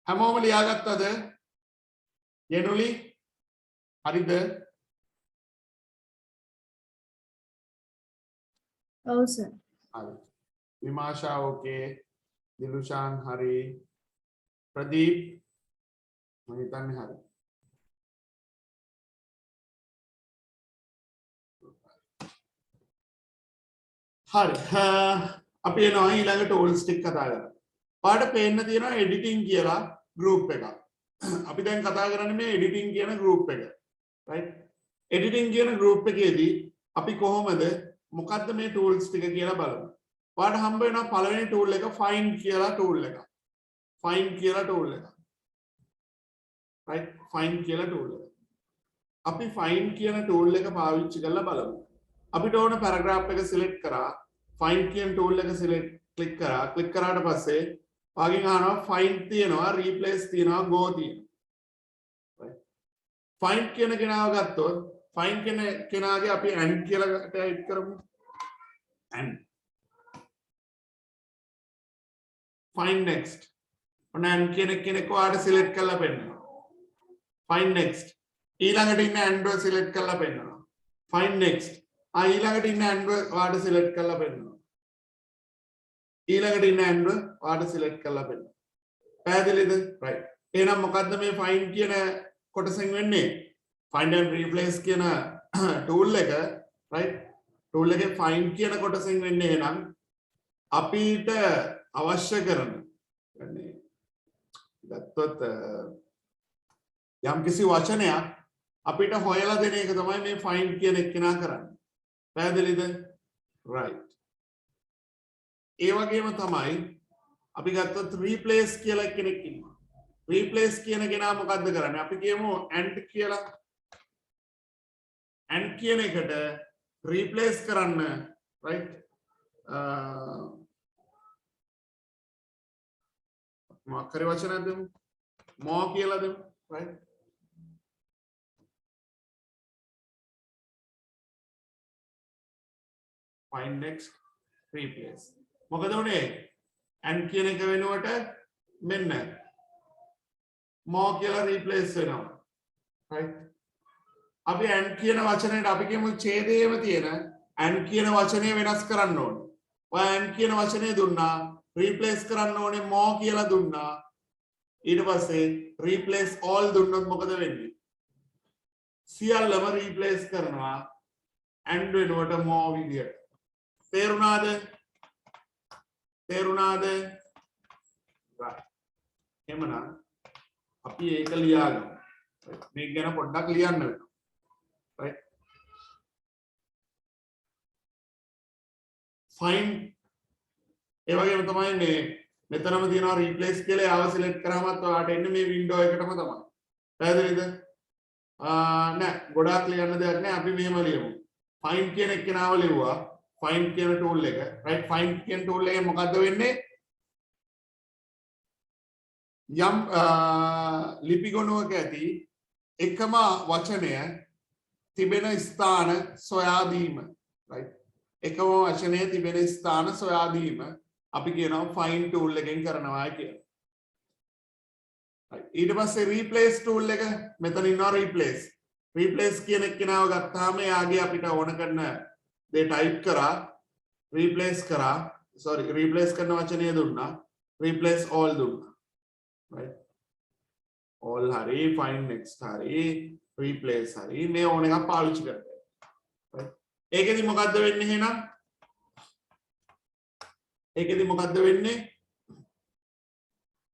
හැමෝම ලියාගත්තද? යෙනුලි හරිද?
ඔව් සර්.
හරි. විමාෂා ඕකේ. දිලුෂාන් හරි. ප්‍රදීප් මම හිතන්නේ හරි. හරි. අපි එනවා ඊළඟ ටූල්ස් ටික කතා කරමු. පාඩ පේන්න තියෙනවා එඩිටින් කියලා ගෲප් එකක්. අපි දැන් කතා කරන්නේ මේ එඩිටින් කියන ගෲප් එක. රයිට්? එඩිටින් කියන ගෲප් එකේදී අපි කොහොමද මොකද්ද මේ ටූල්ස් ටික කියලා බලමු. පාඩ හම්බ වෙනවා පළවෙනි ටූල් එක find කියලා ටූල් එක. find කියලා ටූල් එක. රයිට්? find කියලා ටූල් එක. අපි find කියන ටූල් එක පාවිච්චි කරලා බලමු. අපිට ඕන පැරග්‍රාෆ් එක සිලෙක්ට් කරා find කියන ටූල් එක සිලෙක්ට් ක්ලික් කරා ක්ලික් කරාට පස්සේ වාගෙන් අහනවා find තියෙනවා replace තියෙනවා go තියෙනවා right find කියන කෙනාව ගත්තොත් find කියන කෙනාගේ අපි and කියලා ටයිප් කරමු and find next ඔන්න and කියන කෙනෙක් ඔයාලට සිලෙක්ට් කරලා පෙන්නනවා find next ඊළඟට ඉන්න and සිලෙක්ට් කරලා පෙන්නනවා find next ඊළඟට ඉන්න and ඔයාලට සිලෙක්ට් කරලා පෙන්නනවා ඊළඟට ඉන්න and ඔයාලට සිලෙක්ට් කරලා පෙන්නනවා පැහැදිලිද right එහෙනම් මොකද්ද මේ find කියන කොටසෙන් වෙන්නේ find and replace කියන tool එක right tool එකේ find කියන කොටසෙන් වෙන්නේ එහෙනම් අපිට අවශ්‍ය කරන يعني ගත්තොත් යම් කිසි වචනයක් අපිට හොයලා දෙන එක තමයි මේ find කියන එක්කෙනා කරන්නේ පැහැදිලිද right ඒ වගේම තමයි අපි ගත්තොත් replace කියලා කෙනෙක් ඉන්නවා replace කියන කෙනා මොකද්ද කරන්නේ අපි කියමු and කියලා and කියන එකට replace කරන්න right මොකක් හරි වචනයක් දෙමු more කියලා දෙමු right find next replace මොකද උනේ and කියන එක වෙනුවට මෙන්න more කියලා replace වෙනවා right අපි and කියන වචනේට අපි කියමු ඡේදයේම තියෙන and කියන වචනේ වෙනස් කරන්න ඕනේ. ඔය and කියන වචනේ දුන්නා replace කරන්න ඕනේ more කියලා දුන්නා. ඊට පස්සේ replace all දුන්නොත් මොකද වෙන්නේ? සියල්ලම replace කරනවා and වෙනුවට more විදියට. තේරුණාද? තේරුණාද? right. එහෙමනම් අපි ඒක ලියාගමු. මේක ගැන පොඩ්ඩක් ලියන්න වෙනවා. right find ඒ වගේම තමයි මේ මෙතනම තියෙනවා replace කියලා ආව සිලෙක්ට් කරාමත් ඔයාලට එන්නේ මේ වින්ඩෝ එකටම තමයි පැහැදිලිද නෑ ගොඩාක් ලියන්න දෙයක් නෑ අපි මෙහෙම ලියමු find කියන එක්කෙනාව ලිව්වා find කියන tool එක right find කියන tool එකේ මොකද්ද වෙන්නේ යම් ලිපි ගොනුවක ඇති එකම වචනය තිබෙන ස්ථාන සොයා දීම right එකම වචනය තිබෙන ස්ථාන සොයා දීම අපි කියනවා find tool එකෙන් කරනවා කියලා right ඊට පස්සේ replace tool එක මෙතන ඉන්නවා replace කියන එක්කෙනාව ගත්තාම එයාගේ අපිට ඕන කරන දේ type කරා replace කරන වචනය දුන්නා replace all දුන්නා right all hari find next hari replace hari මේ ඕන එකක් පාවිච්චි කරලා right ඒකෙදි මොකද්ද වෙන්නේ එහෙනම් ඒකෙදි මොකද්ද වෙන්නේ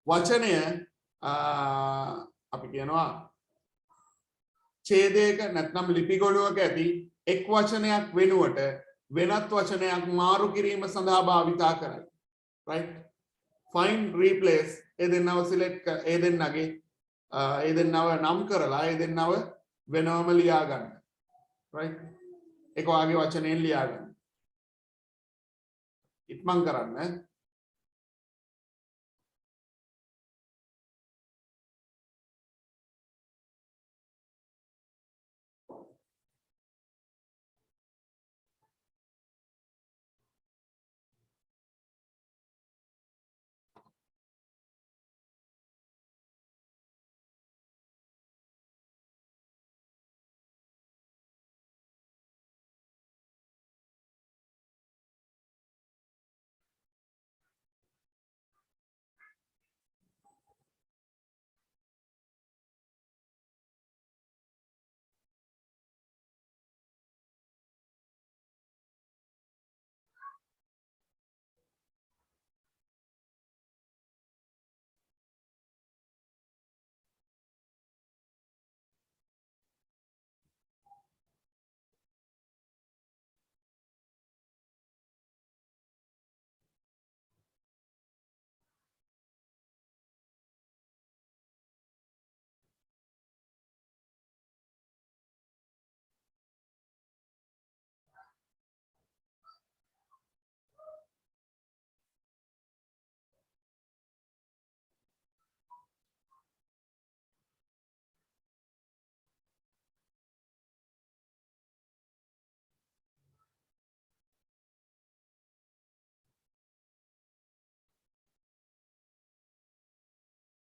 වචනය අපි කියනවා ඡේදයක නැත්නම් ලිපි ගොනුවක ඇති එක් වචනයක් වෙනුවට වෙනත් වචනයක් මාරු කිරීම සඳහා භාවිතා කරයි right find replace ඒ දෙන්නව select ඒ දෙන්නගේ ඒ දෙන්නව නම් කරලා ඒ දෙන්නව වෙනවම ලියා ගන්න right ඒක වාගේ වචනෙන් ලියා ගන්න ඉක්මන් කරන්න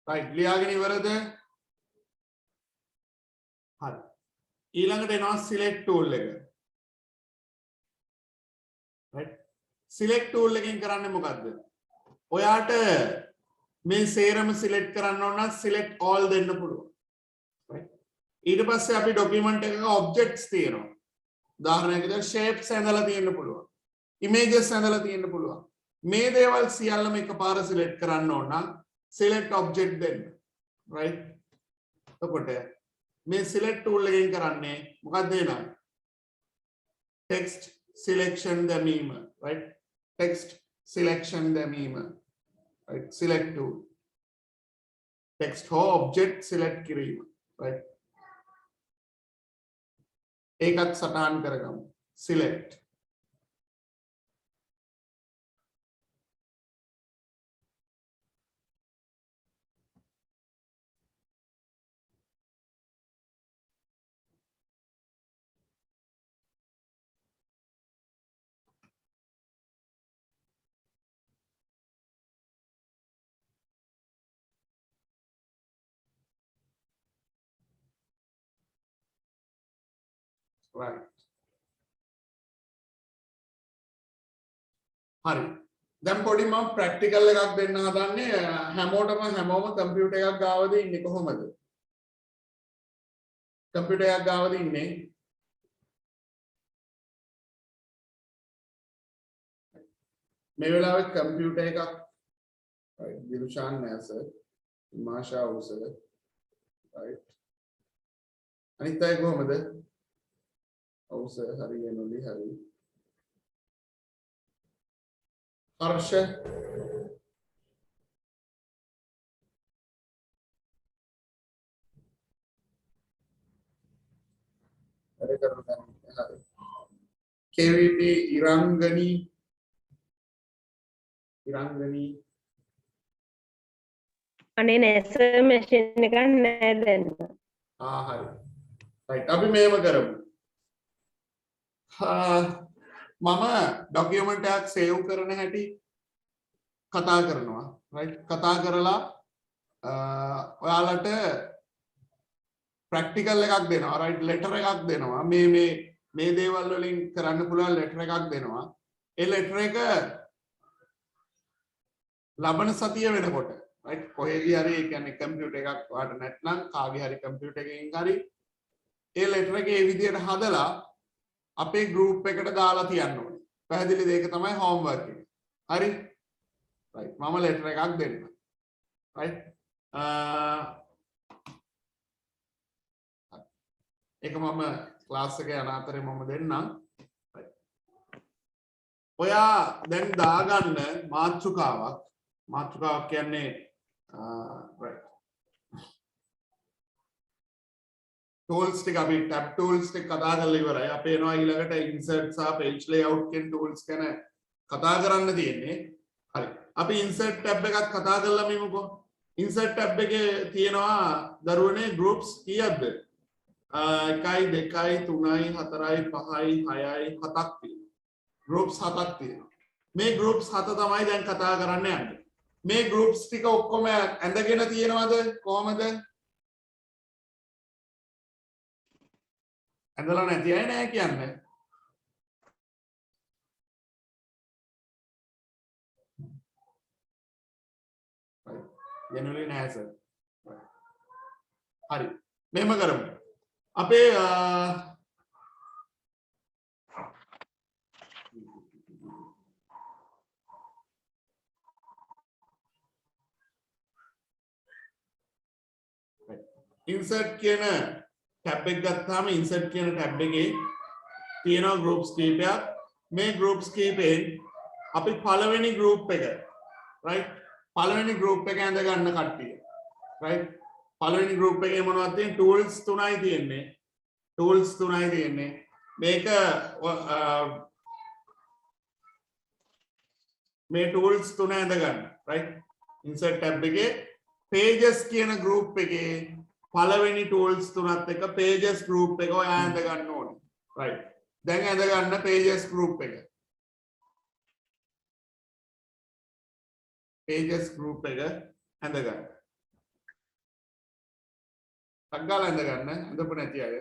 right ලියාගෙන ඉවරද හරි ඊළඟට එනවා select tool එක right select tool එකෙන් කරන්නේ මොකද්ද ඔයාට මේ සේරම select කරන්න ඕන නම් select all දෙන්න පුළුවන් right ඊට පස්සේ අපි document එකක objects තියෙනවා උදාහරණයක් විදිහට shapes ඇඳලා තියෙන්න පුළුවන් images ඇඳලා තියෙන්න පුළුවන් මේ දේවල් සියල්ලම එකපාර select කරන්න ඕන නම් select object then right එතකොට මේ select tool එකෙන් කරන්නේ මොකක්ද එනවා text selection දැමීම right text selection දැමීම right select tool text හෝ object select කිරීම right ඒකත් සටහන් කරගමු select right හරි දැන් පොඩි මම ප්‍රැක්ටිකල් එකක් දෙන්න හදන්නේ හැමෝම කම්පියුටර් එකක් ගාවද ඉන්නේ කොහොමද කම්පියුටර් එකක් ගාවද ඉන්නේ මේ වෙලාවේ කම්පියුටර් එකක් right දිරුෂාන් නැස මාෂා උසල right අනිත් අය කොහොමද ඔව් සර් හරි එනෝලි හරි හර්ෂ හරි කරලා හරි KVP ඉරංගනි
අනේ නැස මැෂින් එකක් නෑ දැන්.
හරි. right අපි මේව කරමු. මම ડોකියුමන්ට් එකක් සේව් කරන හැටි කතා කරනවා. right කතා කරලා ඔයාලට ප්‍රැක්ටිකල් එකක් දෙනවා. right ලෙටර් එකක් දෙනවා. මේ දේවල් වලින් කරන්න පුළුවන් ලෙටර් එකක් දෙනවා. ඒ ලෙටර් එක ලබන සතිය වෙනකොට right කොහෙදී හරි ඒ කියන්නේ කම්පියුටර් එකක් ඔයාලට නැත්නම් කාගේ හරි කම්පියුටර් එකකින් හරි ඒ ලෙටර් එක ඒ විදිහට හදලා අපේ ගෲප් එකට දාලා තියන්න ඕනේ. පැහැදිලිද? ඒක තමයි හෝම්වර්ක් එක. හරි? right මම ලෙටර් එකක් දෙන්න. right ඒක මම ක්ලාස් එක යන අතරේ මම දෙන්නම්. ඔයා දැන් දාගන්න මාතෘකාවක් කියන්නේ right tools ටික අපි tab tools ටික කතා කරලා ඉවරයි. අපි එනවා ඊළඟට insert සහ page layout කියන tools ගැන කතා කරන්න තියෙන්නේ. හරි. අපි insert tab එකක් කතා කරලා මිමුකෝ. insert tab එකේ තියෙනවා දරුවනේ groups කීයක්ද? 1 2 3 4 5 6 7ක් තියෙනවා. groups 7ක් තියෙනවා. මේ groups 7 තමයි දැන් කතා කරන්න යන්නේ. මේ groups ටික ඔක්කොම ඇඳගෙන තියෙනවද කොහමද? ඇඳලා නැති අය නෑ කියන්නේ. generally නෑ සර්. හරි. මෙහෙම කරමු. අපේ insert කියන tab එක ගත්තාම insert කියන tab එකේ තියෙනවා groups කීපයක්. මේ groups කීපෙන් අපි පළවෙනි group එක right පළවෙනි group එක ඇඳ ගන්න කට්ටිය right පළවෙනි group එකේ මොනවද තියෙන්නේ? tools තුනයි තියෙන්නේ. මේක මේ tools තුන ඇඳ ගන්න right insert tab එකේ pages කියන group එකේ පළවෙනි tools තුනත් එක pages group එක ඔයා ඇඳ ගන්න ඕනේ. right. දැන් ඇඳ ගන්න pages group එක. pages group එක ඇඳ ගන්න. ටග්ගාලා ඇඳ ගන්න. ඇඳපු නැති අය.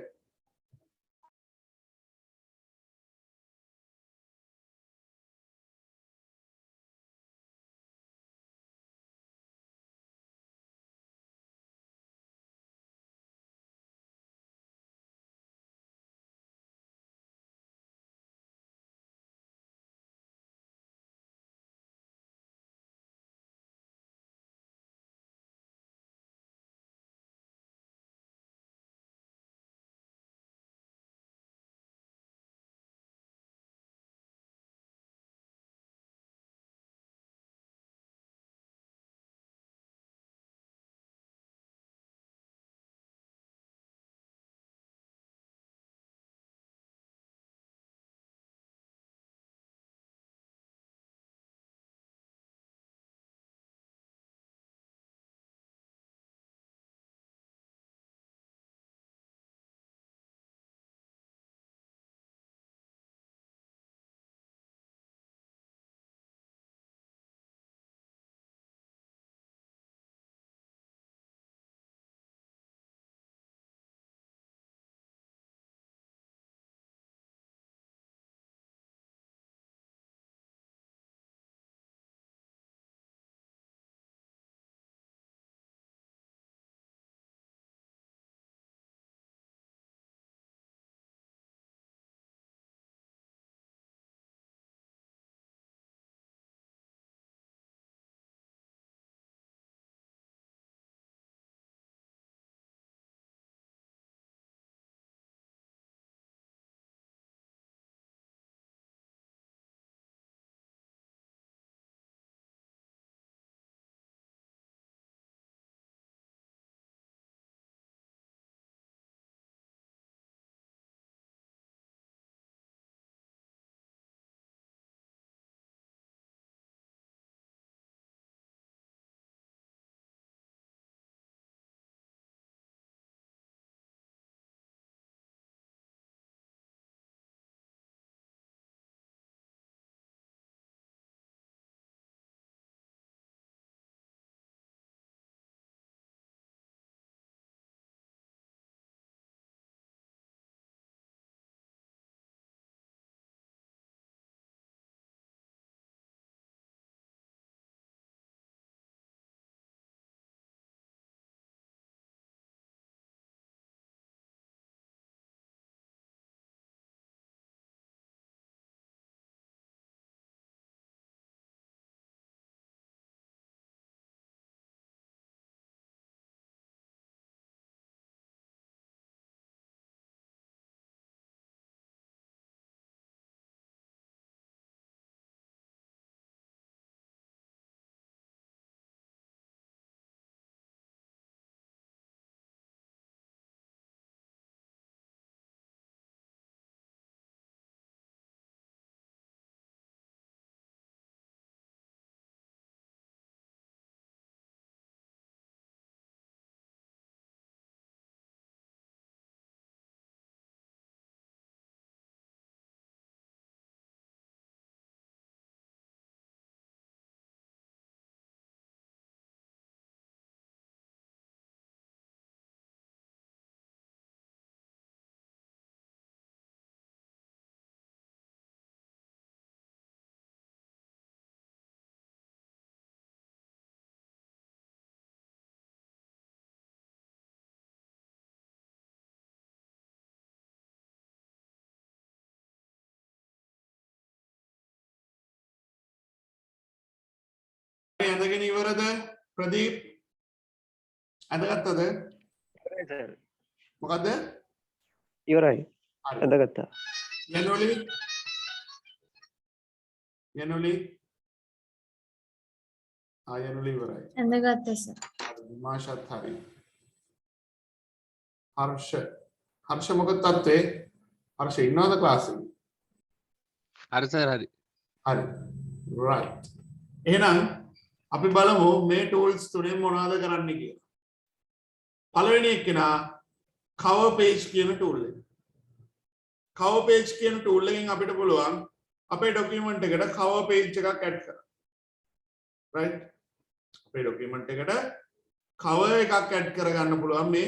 ඇඳගත්තද ප්‍රදීප් ඇඳගත්තද මොකද්ද
ඉවරයි
හරි
ඇඳගත්තා
යනොලි යනොලි යනොලි ඉවරයි
ඇඳගත්තා සර්.
මාෂත් හරි හර්ෂ මොකද තත්ත්වේ හර්ෂ ඉන්නවද ක්ලාස් එකේ
හරි සර් හරි
හරි right එහෙනම් අපි බලමු මේ tools තුනෙන් මොනවද කරන්න කියලා පළවෙනි එක්කෙනා cover page කියන tool එක cover page කියන tool එකෙන් අපිට පුළුවන් අපේ document එකට cover page එකක් add කරන්න right අපේ document එකට cover එකක් add කරගන්න පුළුවන් මේ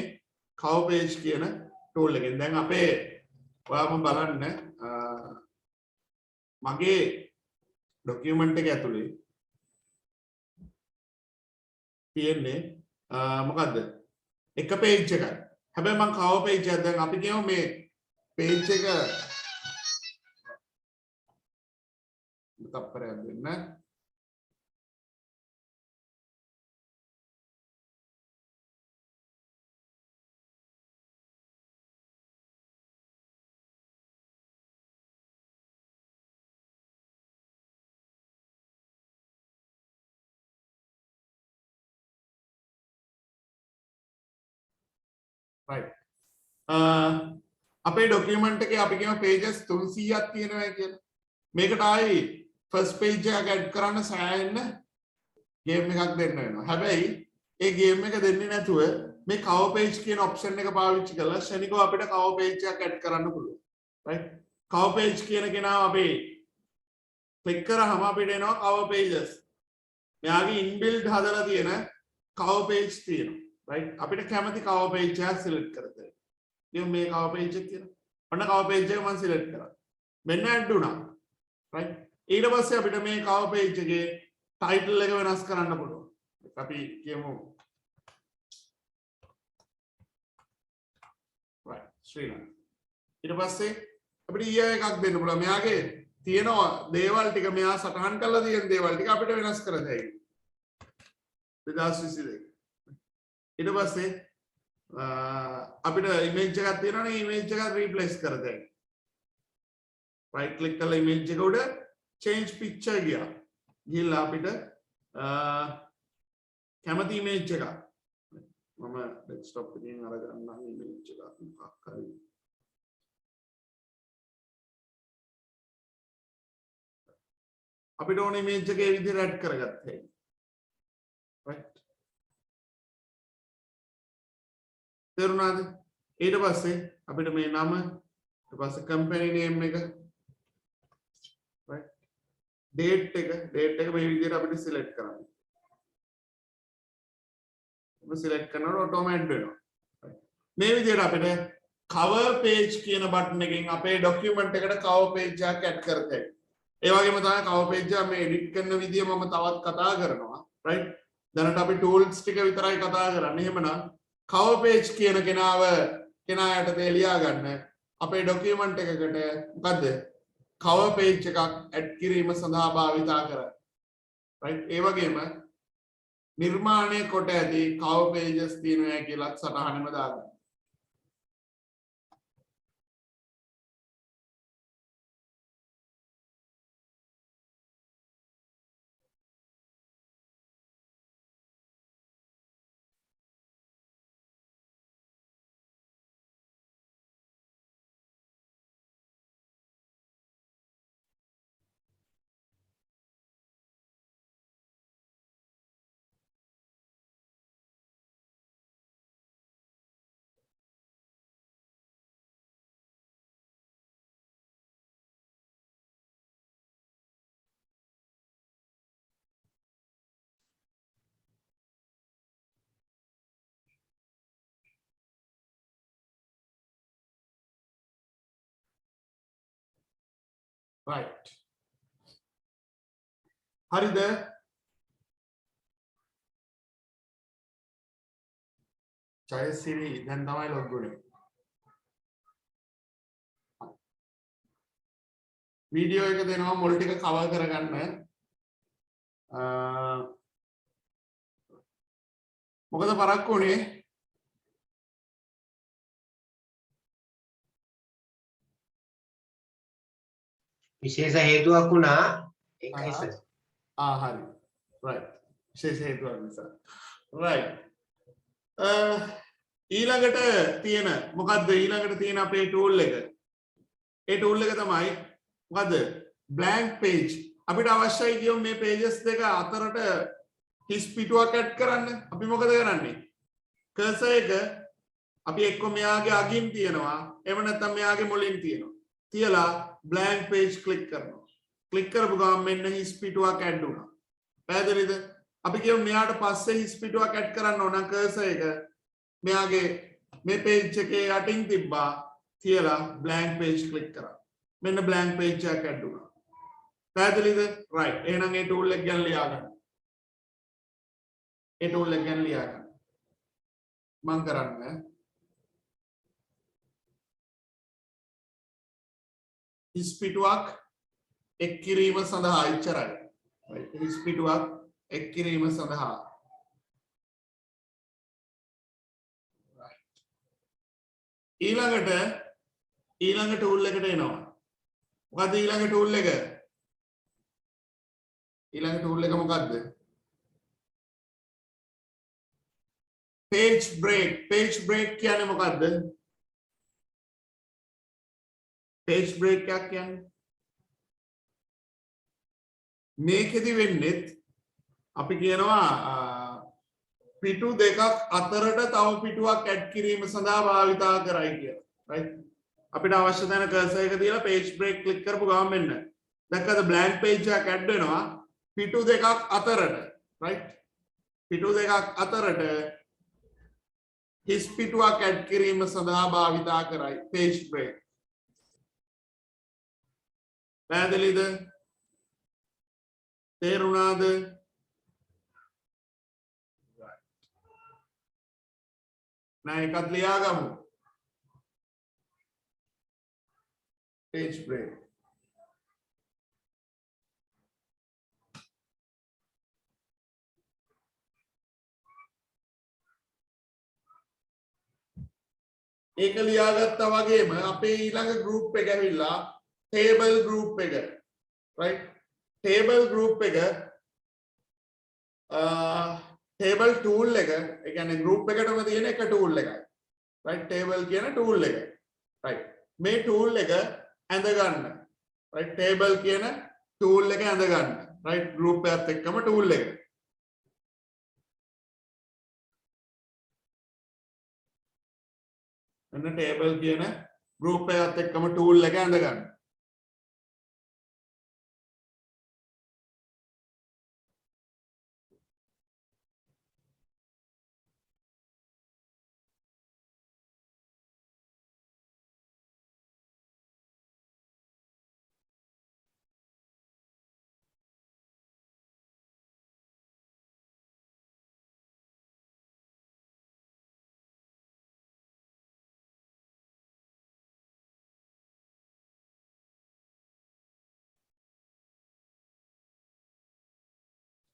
cover page කියන tool එකෙන් දැන් අපේ ඔයාම බලන්න මගේ document එක ඇතුලේ තියෙන්නේ මොකද්ද එක page එකයි හැබැයි මම cover page එක දැන් අපි කියමු මේ page එක තප්පරයක් දෙන්න right අපේ document එකේ අපි කියමු pages 300ක් තියෙනවා කියලා. මේකට ආයි first page එක add කරන්න සෑහෙන්න game එකක් දෙන්න වෙනවා. හැබැයි ඒ game එක දෙන්නේ නැතුව මේ cover page කියන option එක පාවිච්චි කරලා ශනිකව අපිට cover page එකක් add කරන්න පුළුවන්. right cover page කියන කෙනාව අපි click කරාම අපිට එනවා cover pages. මෙයාගේ inbuilt හදලා තියෙන cover page තියෙනවා. right අපිට කැමති cover page එක select කරගන්න. ඉතින් මේ cover page එක කියලා. ඔන්න cover page එක මම select කරා. මෙන්න add වුණා. right ඊට පස්සේ අපිට මේ cover page එකේ title එක වෙනස් කරන්න පුළුවන්. අපි කියමු right ශ්‍රී ලංකා. ඊට පස්සේ අපිට ඊය එකක් දෙන්න පුළුවන්. මෙයාගේ තියෙනවා දේවල් ටික මෙයා සටහන් කරලා තියෙන දේවල් ටික අපිට වෙනස් කරන්න හැකියි. 2022 ඊට පස්සේ අපිට image එකක් තියෙනවනේ image එක replace කර දෙන්න. right click කරලා image එක උඩ change picture ගියා. ගිහලා අපිට කැමති image එකක් මම desktop එකෙන් අරගන්නම් image එකක් මොකක් හරි අපිට ඕන image එක ඒ විදිහට add කරගත්තා. right තේරුණාද? ඊට පස්සේ අපිට මේ නම ඊට පස්සේ company name එක right date එක මේ විදිහට අපිට select කරන්න. ඔබ select කරනකොට automatic වෙනවා. මේ විදිහට අපිට cover page කියන button එකෙන් අපේ document එකට cover page එකක් add කරතේ. ඒ වගේම තමයි cover page එක මේ edit කරන විදිය මම තවත් කතා කරනවා. right දැනට අපි tools ටික විතරයි කතා කරන්නේ. එහෙමනම් cover page කියන කෙනාට තේලියා ගන්න අපේ document එකකට මොකද්ද cover page එකක් add කිරීම සඳහා භාවිතා කරන්නේ. right ඒ වගේම නිර්මාණය කොට ඇති cover pages තියෙනවා කියලා සටහනෙම දාගන්න. right හරිද? ජයසිරි දැන් තමයි log වුනේ. වීඩියෝ එක දෙනවා මුල් ටික කවර් කරගන්න. මොකද පරක්කු උනේ?
විශේෂ හේතුවක් වුණා ඒකයි සර්.
හරි. right. විශේෂ හේතුවක් නිසා. right. ඊළඟට තියෙන මොකද්ද ඊළඟට තියෙන අපේ tool එක? ඒ tool එක තමයි මොකද්ද? blank page. අපිට අවශ්‍යයි කියමු මේ pages දෙක අතරට හිස් පිටුවක් ඇඩ් කරන්න. අපි මොකද කරන්නේ? cursor එක අපි එක්ක මෙයාගේ අගින් තියනවා. එහෙම නැත්නම් මෙයාගේ මුලින් තියනවා. තියලා blank page click කරනවා. click කරපු ගමන් මෙන්න හිස් පිටුවක් ඇඩ් වුණා. පැහැදිලිද? අපි කියමු මෙයාට පස්සේ හිස් පිටුවක් ඇඩ් කරන්න ඕන නම් cursor එක මෙයාගේ මේ page එකේ යටින් තිබ්බා. තියලා blank page click කරා. මෙන්න blank page එකක් ඇඩ් වුණා. පැහැදිලිද? right. එහෙනම් ඒ tool එක ගැන ලියා ගන්න. ඒ tool එක ගැන ලියා ගන්න. මම කරන්නේ හිස් පිටුවක් එක් කිරීම සඳහා ඉච්චරයි. right. හිස් පිටුවක් එක් කිරීම සඳහා. right. ඊළඟ tool එකට එනවා. මොකද්ද ඊළඟ tool එක? ඊළඟ tool එක මොකද්ද? page break. page break කියන්නේ මොකද්ද? page break එකක් කියන්නේ මේකෙදි වෙන්නේ අපි කියනවා පිටු දෙකක් අතරට තව පිටුවක් ඇඩ් කිරීම සඳහා භාවිතා කරයි කියලා. right. අපිට අවශ්‍ය තැන cursor එක තියලා page break click කරපු ගමන් මෙන්න දැක්කද blank page එකක් ඇඩ් වෙනවා පිටු දෙකක් අතරට. right. පිටු දෙකක් අතරට හිස් පිටුවක් ඇඩ් කිරීම සඳහා භාවිතා කරයි page break. පැහැදිලිද? තේරුණාද? නෑ එකත් ලියාගමු. page break. ඒක ලියාගත්තා වගේම අපේ ඊළඟ group එක ඇවිල්ලා table group එක. right. table group එක table tool එක ඒ කියන්නේ group එකටම තියෙන එක tool එකයි. right. table කියන tool එක. right. මේ tool එක ඇඳ ගන්න. right. table කියන tool එක ඇඳ ගන්න. right. group එකත් එක්කම tool එක. එන්න table කියන group එකත් එක්කම tool එක ඇඳ ගන්න.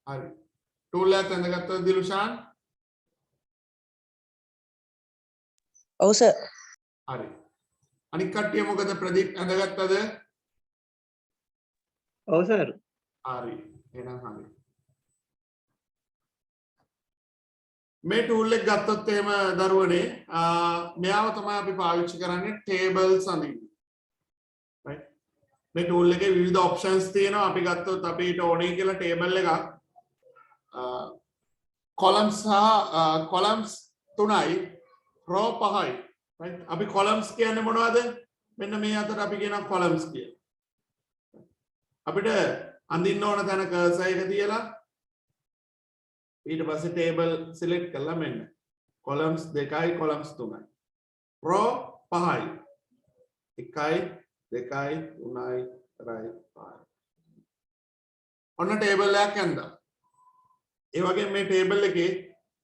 හරි. tool එකත් ඇඳගත්තද දිලුෂාන්?
ඔව් සර්.
හරි. අනික් කට්ටිය මොකද ප්‍රදීප් ඇඳගත්තද?
ඔව් සර්.
හරි. එහෙනම් හරි. මේ tool එක ගත්තොත් එහෙම දරුවනේ මෙයාව තමයි අපි පාවිච්චි කරන්නේ tables අඳින්න. right. මේ tool එකේ විවිධ options තියෙනවා. අපි ගත්තොත් අපිට ඕනේ කියලා table එකක් columns columns 3යි row 5යි. right. අපි columns කියන්නේ මොනවද? මෙන්න මේ අතට අපි කියනවා columns කියලා. අපිට අඳින්න ඕන තැන cursor එක තියලා ඊට පස්සේ table select කරලා මෙන්න columns 2යි columns 3යි row 5යි 1යි 2යි 3යි 4යි 5යි ඔන්න table එකක් ඇඳලා ඒ වගේ මේ table එකේ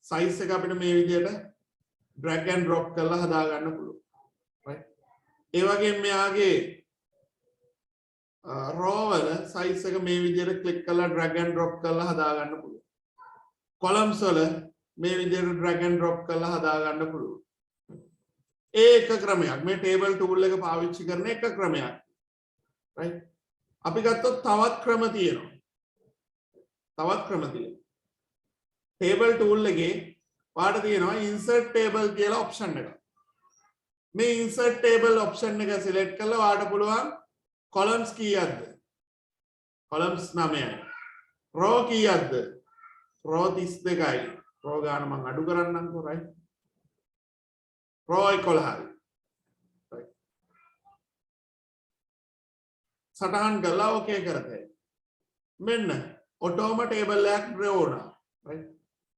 size එක අපිට මේ විදිහට drag and drop කරලා හදා ගන්න පුළුවන්. right. ඒ වගේම මෙයාගේ row වල size එක මේ විදිහට click කරලා drag and drop කරලා හදා ගන්න පුළුවන්. columns වල මේ විදිහට drag and drop කරලා හදා ගන්න පුළුවන්. ඒ එක ක්‍රමයක්. මේ table tool එක පාවිච්චි කරන එක ක්‍රමයක්. right? අපි ගත්තොත් තවත් ක්‍රම තියෙනවා. තවත් ක්‍රම තියෙනවා. table tool එකේ පාට තියෙනවා insert table කියලා option එක. මේ insert table option එක select කරලා වාට පුළුවන් columns කීයක්ද? columns 9යි. row කීයක්ද? row 32යි. row ගාන මම අඩු කරන්නම්කෝ right? row 11යි. right? සටහන් කරලා okay කරතේ. මෙන්න ඔටෝම table එකක් draw වුණා. right?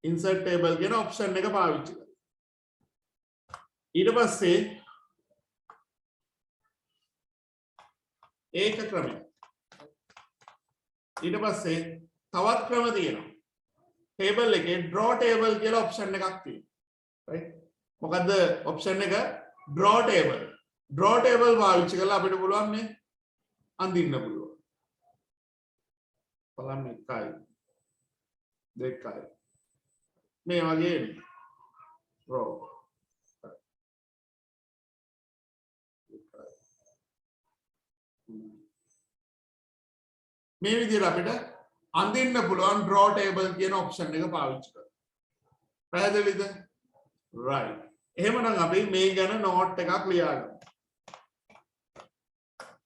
insert table කියන option එක පාවිච්චි කරලා. ඊට පස්සේ ඒක ක්‍රමය. ඊට පස්සේ තවත් ක්‍රම තියෙනවා. table එකේ draw table කියලා option එකක් තියෙනවා. right? මොකද්ද option එක? draw table. draw table පාවිච්චි කරලා අපිට පුළුවන් මේ අඳින්න පුළුවන්. බලන්න එකයි දෙකයි මේ වගේ draw මේ විදිහට අපිට අඳින්න පුළුවන් draw table කියන option එක පාවිච්චි කරලා. පැහැදිලිද? right. එහෙමනම් අපි මේ ගැන note එකක් ලියාගමු.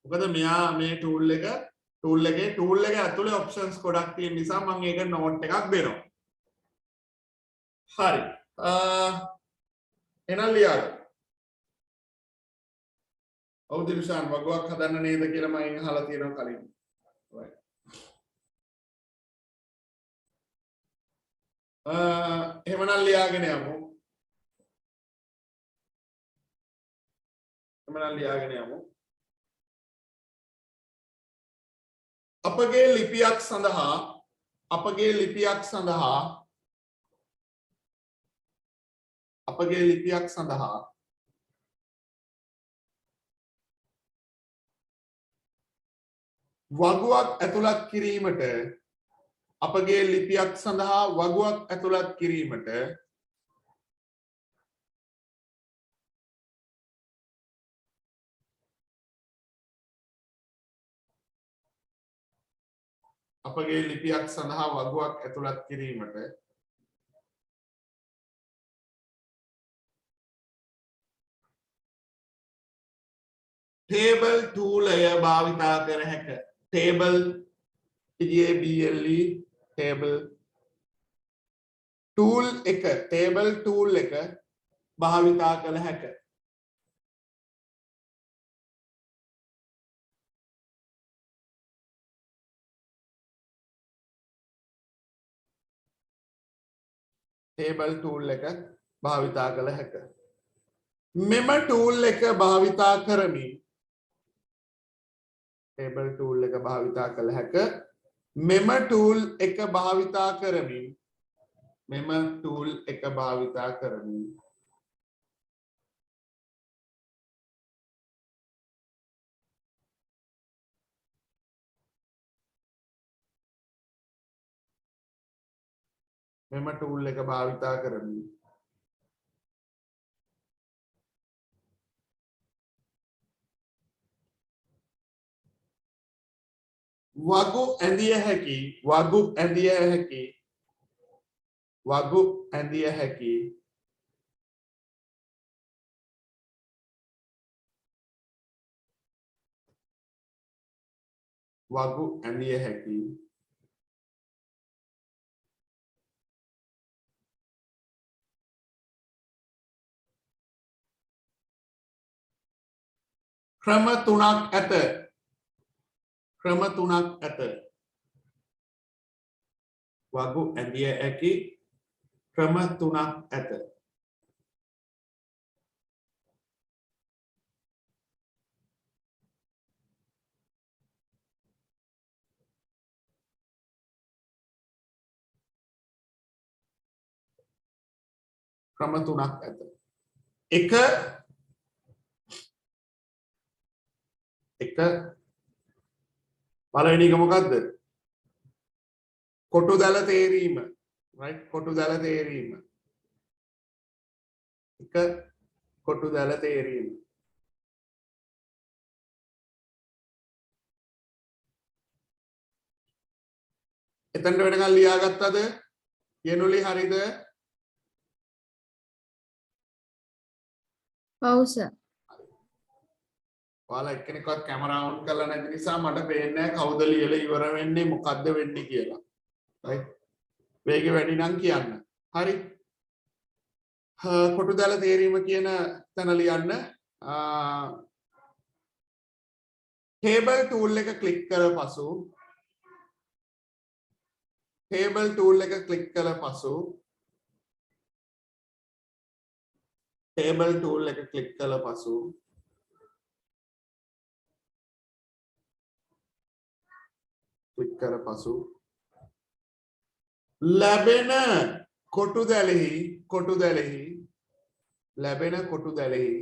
මොකද මෙයා මේ tool එකේ ඇතුලේ options ගොඩක් තියෙන නිසා මම ඒක note එකක් දෙනවා. හරි. එහෙනම් ලියාගමු. ඔව් දිවිෂාන් වගුවක් හදන්න නේද කියලා මම අහලා තියෙනවා කලින්. right. එහෙමනම් ලියාගෙන යමු. අපගේ ලිපියක් සඳහා වගුවක් ඇතුළත් කිරීමට table toolය භාවිතා කර හැක. table table tool එක භාවිතා කළ හැක. table tool එක භාවිතා කළ හැක. මෙම tool එක භාවිතා කරමින් table tool එක භාවිතා කළ හැක. මෙම tool එක භාවිතා කරමින් වගු ඇඳිය හැකි ක්‍රම තුනක් ඇත. වගු ඇඳිය හැකි ක්‍රම තුනක් ඇත. එක පළවෙනි එක මොකද්ද? කොටු දැල තේරීම. right? කොටු දැල තේරීම. එක කොටු දැල තේරීම. එතනට වෙනකන් ලියාගත්තද? යෙනුලි හරිද?
ඔව් සර්.
ඔයාලා එක්කෙනෙක්වත් කැමරා ඔන් කරලා නැති නිසා මට පේන්නේ නැහැ කවුද ලියලා ඉවර වෙන්නේ මොකද්ද වෙන්නේ කියලා. right? වේගය වැඩි නම් කියන්න. හරි. කොටු දැල තේරීම කියන තැන ලියන්න. table tool එක ක්ලික් කළ පසු table tool එක ක්ලික් කළ පසු table tool එක ක්ලික් කළ පසු ක්ලික් කළ පසු ලැබෙන කොටු දැලෙහි ලැබෙන කොටු දැලෙහි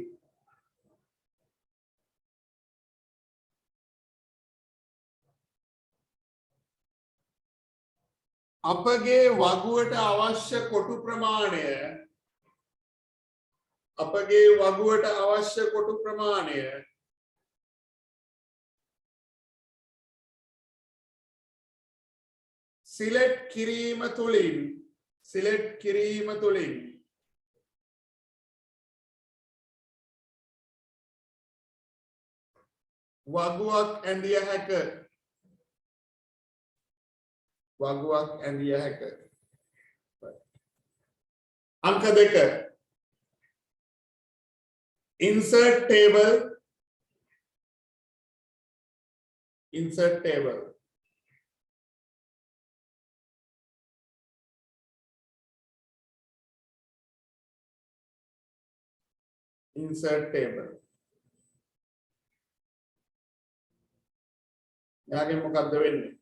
අපගේ වගුවට අවශ්‍ය කොටු ප්‍රමාණය සිලෙක්ට් කිරීම තුළින් වගුවක් ඇඳිය හැක. අංක 2 insert table යාගේ මොකද්ද වෙන්නේ?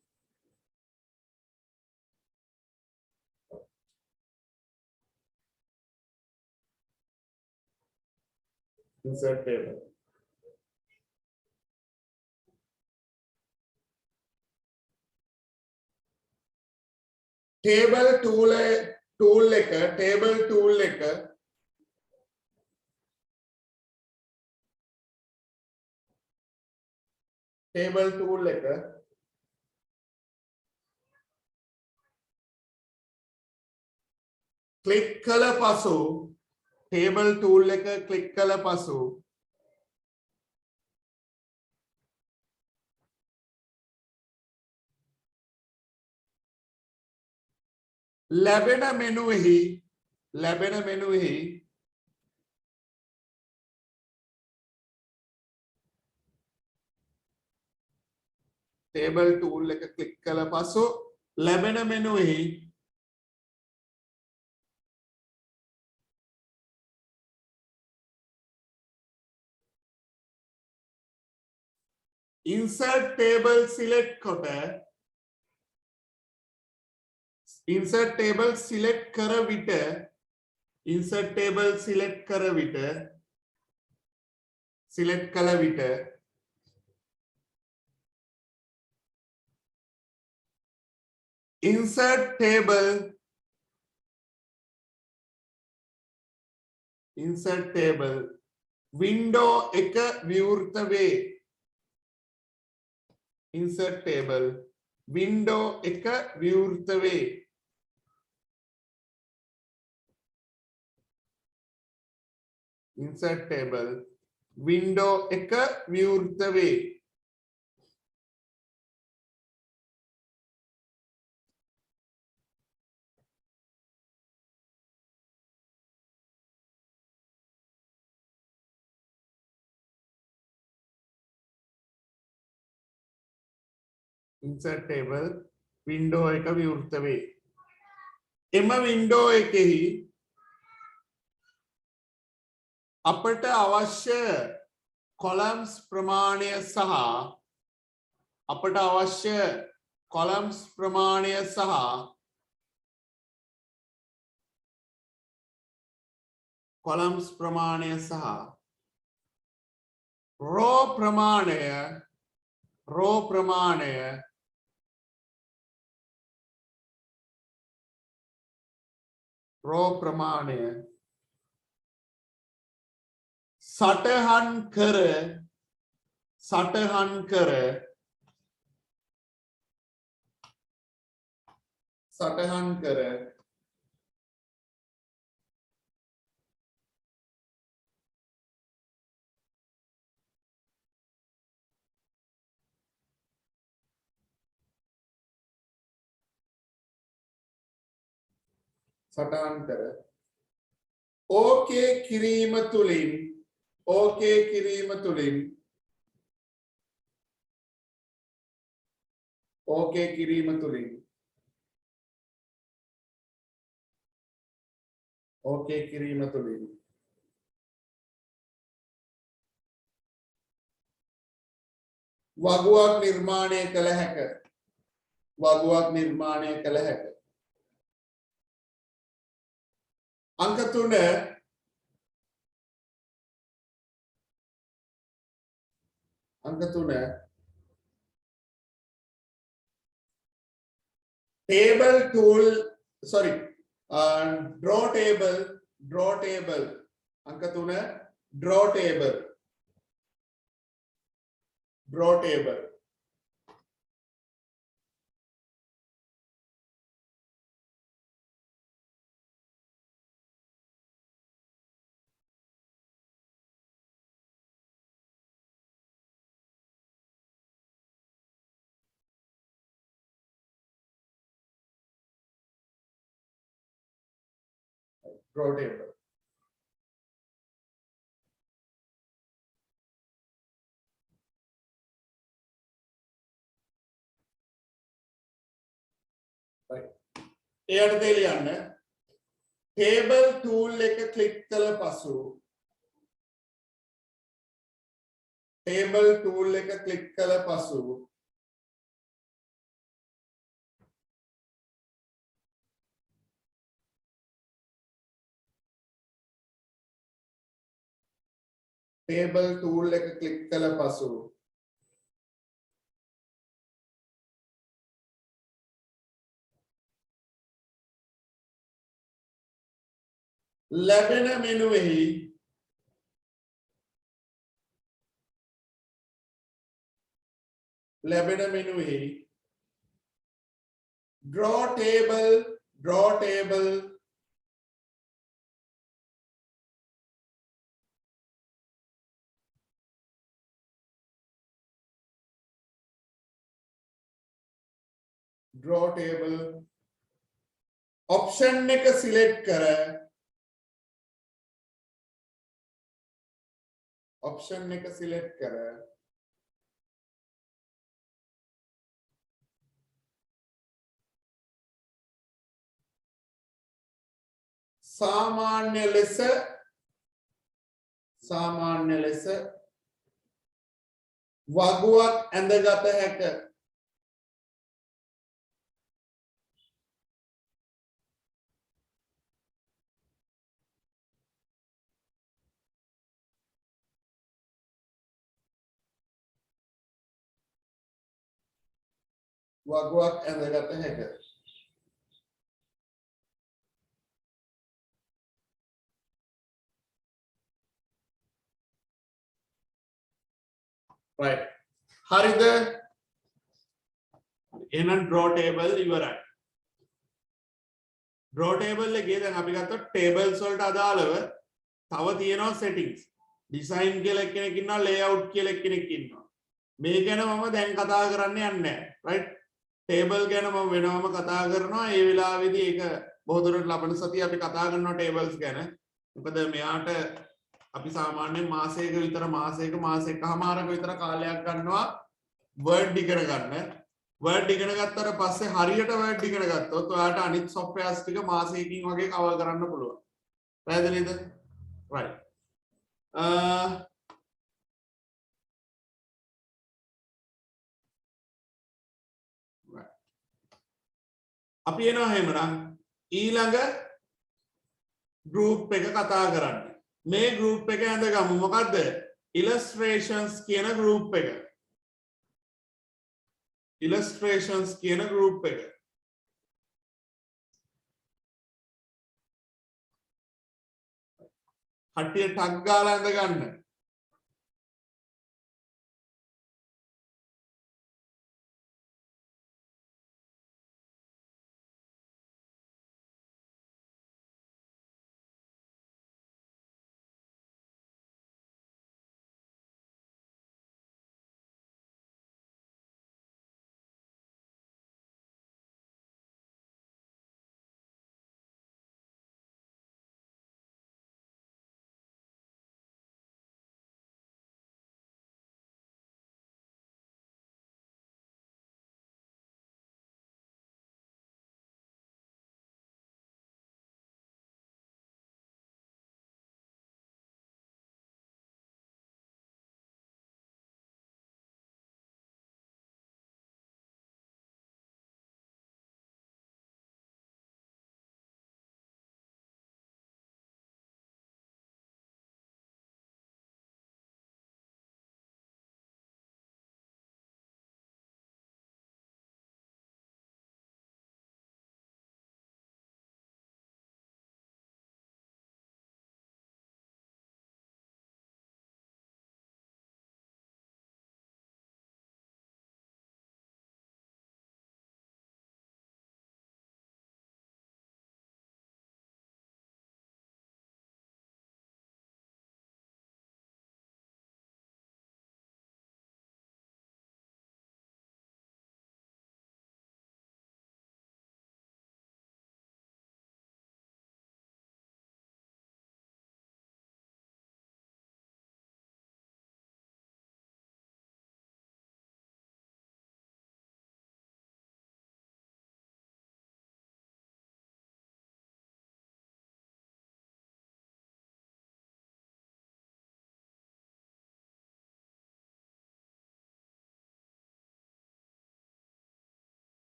insert table. Table tool එක ක්ලික් කළ පසු table tool එක ක්ලික් කළ පසු ලැබෙන මෙනුවෙහි table tool එක ක්ලික් කළ පසු ලැබෙන මෙනුවෙහි insert table select කර විට insert table window එක විවෘත වේ. insert table window එක විවෘත වේ. insert table window එක විවෘත වේ. insert table window එක විවෘත වේ. එම window එකෙහි අපට අවශ්‍ය columns ප්‍රමාණය සහ row ප්‍රමාණය සටහන් කර සටහන් කර සටහන් කර සටහන් කර ඕකේ කිරීම තුලින් ඕකේ කිරීම තුලින් ඕකේ කිරීම තුලින් ඕකේ කිරීම තුලින් වගුවක් නිර්මාණය කළ හැක වගුවක් නිර්මාණය කළ හැක අංක 3 අංක 3 table tool sorry draw table අංක 3 draw table draw table right එයට දෙලියන්න table tool එක ක්ලික් කළ පසු table tool එක ක්ලික් කළ පසු table tool එක ක්ලික් කළ පසු ලැබෙන මෙනුවෙහි draw table option එක select කර සාමාන්‍ය ලෙස වගුවක් ඇඳගත හැක වගුවක් ඇඳගත හැක right හරිද එහෙනම් draw table ඉවරයි draw table එකේ දැන් අපි ගත්තොත් tables වලට අදාළව තව තියෙනවා settings design කියලා එක්කෙනෙක් ඉන්නවා layout කියලා එක්කෙනෙක් ඉන්නවා මේ ගැන මම දැන් කතා කරන්න යන්නේ නැහැ right table ගැන මම වෙනවම කතා කරනවා ඒ වෙලාවේදී ඒක බොහෝ දුරට ලබන සතිය අපි කතා කරනවා tables ගැන මොකද මෙයාට අපි සාමාන්‍යයෙන් මාසයක මාසයකමාරක විතර කාලයක් ගන්නවා word ඉගෙන ගන්න word ඉගෙන ගත්තට පස්සේ හරියට word ඉගෙන ගත්තොත් ඔයාලට අනිත් softwares ටික මාසයකින් වගේ cover කරන්න පුළුවන් පැහැදිලිද right අපි එනවා එහෙමනම් ඊළඟ group එක කතා කරන්න මේ group එක ඇඳගමු මොකද්ද illustrations කියන group එක කට්ටිය ටග් ගාලා ඇඳ ගන්න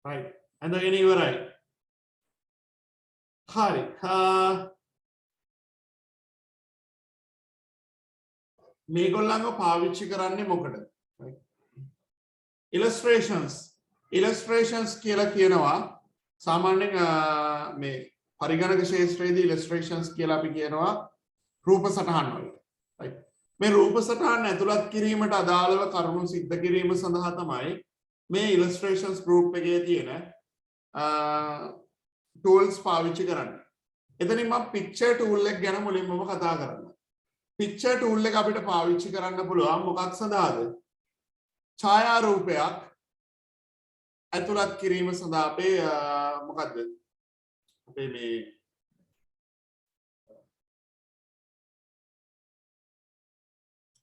right ඇඳගෙන ඉවරයි හරි මේගොල්ලන්ව පාවිච්චි කරන්නේ මොකටද illustrations කියලා කියනවා සාමාන්‍යයෙන් මේ පරිගණක ශාස්ත්‍රයේදී illustrations කියලා අපි කියනවා රූප සටහන් වලට right මේ රූප සටහන් ඇතුළත් කිරීමට අදාළව කරුණු සිද්ධ කිරීම සඳහා තමයි මේ illustrations group එකේ තියෙන tools පාවිච්චි කරන්නේ. එතනින් මම picture tool එක ගැන මුලින්ම කතා කරනවා. picture tool එක අපිට පාවිච්චි කරන්න පුළුවන් මොකක් සඳහාද? ඡායා රූපයක් ඇතුළත් කිරීම සඳහා අපේ මොකද්ද? අපේ මේ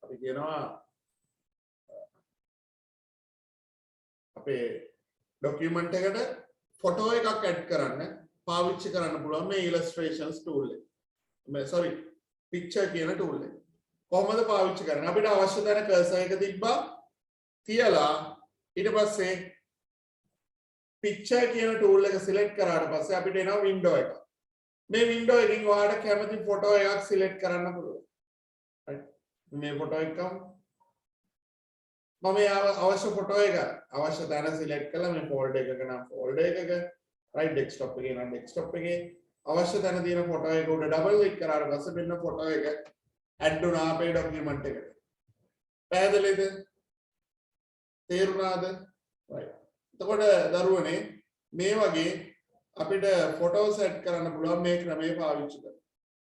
අපි කියනවා අපේ ડોකියුමන්ට් එකට ෆොටෝ එකක් ඇඩ් කරන්න පාවිච්චි කරන්න පුළුවන් මේ illustrations tool එක. මේ sorry picture කියන tool එක. කොහොමද පාවිච්චි කරන්නේ? අපිට අවශ්‍ය තැන cursor එක තිබ්බා තියලා ඊට පස්සේ picture කියන tool එක select කරාට පස්සේ අපිට එනවා window එක. මේ window එකකින් ඔයාලට කැමති ෆොටෝ එකක් select කරන්න පුළුවන්. right මේ ෆොටෝ එක මම අවශ්‍ය ෆොටෝ එක අවශ්‍ය තැන select කළා මේ folder එකක නම් folder එකක right desktop එකේ නම් desktop එකේ අවශ්‍ය තැන තියෙන ෆොටෝ එක උඩ double click කරාට පස්සේ මෙන්න ෆොටෝ එක add වුණා අපේ document එකට. පැහැදිලිද? තේරුණාද? right. එතකොට දරුවනේ මේ වගේ අපිට ෆොටෝ සෙට් කරන්න පුළුවන් මේ ක්‍රමය පාවිච්චි කරලා.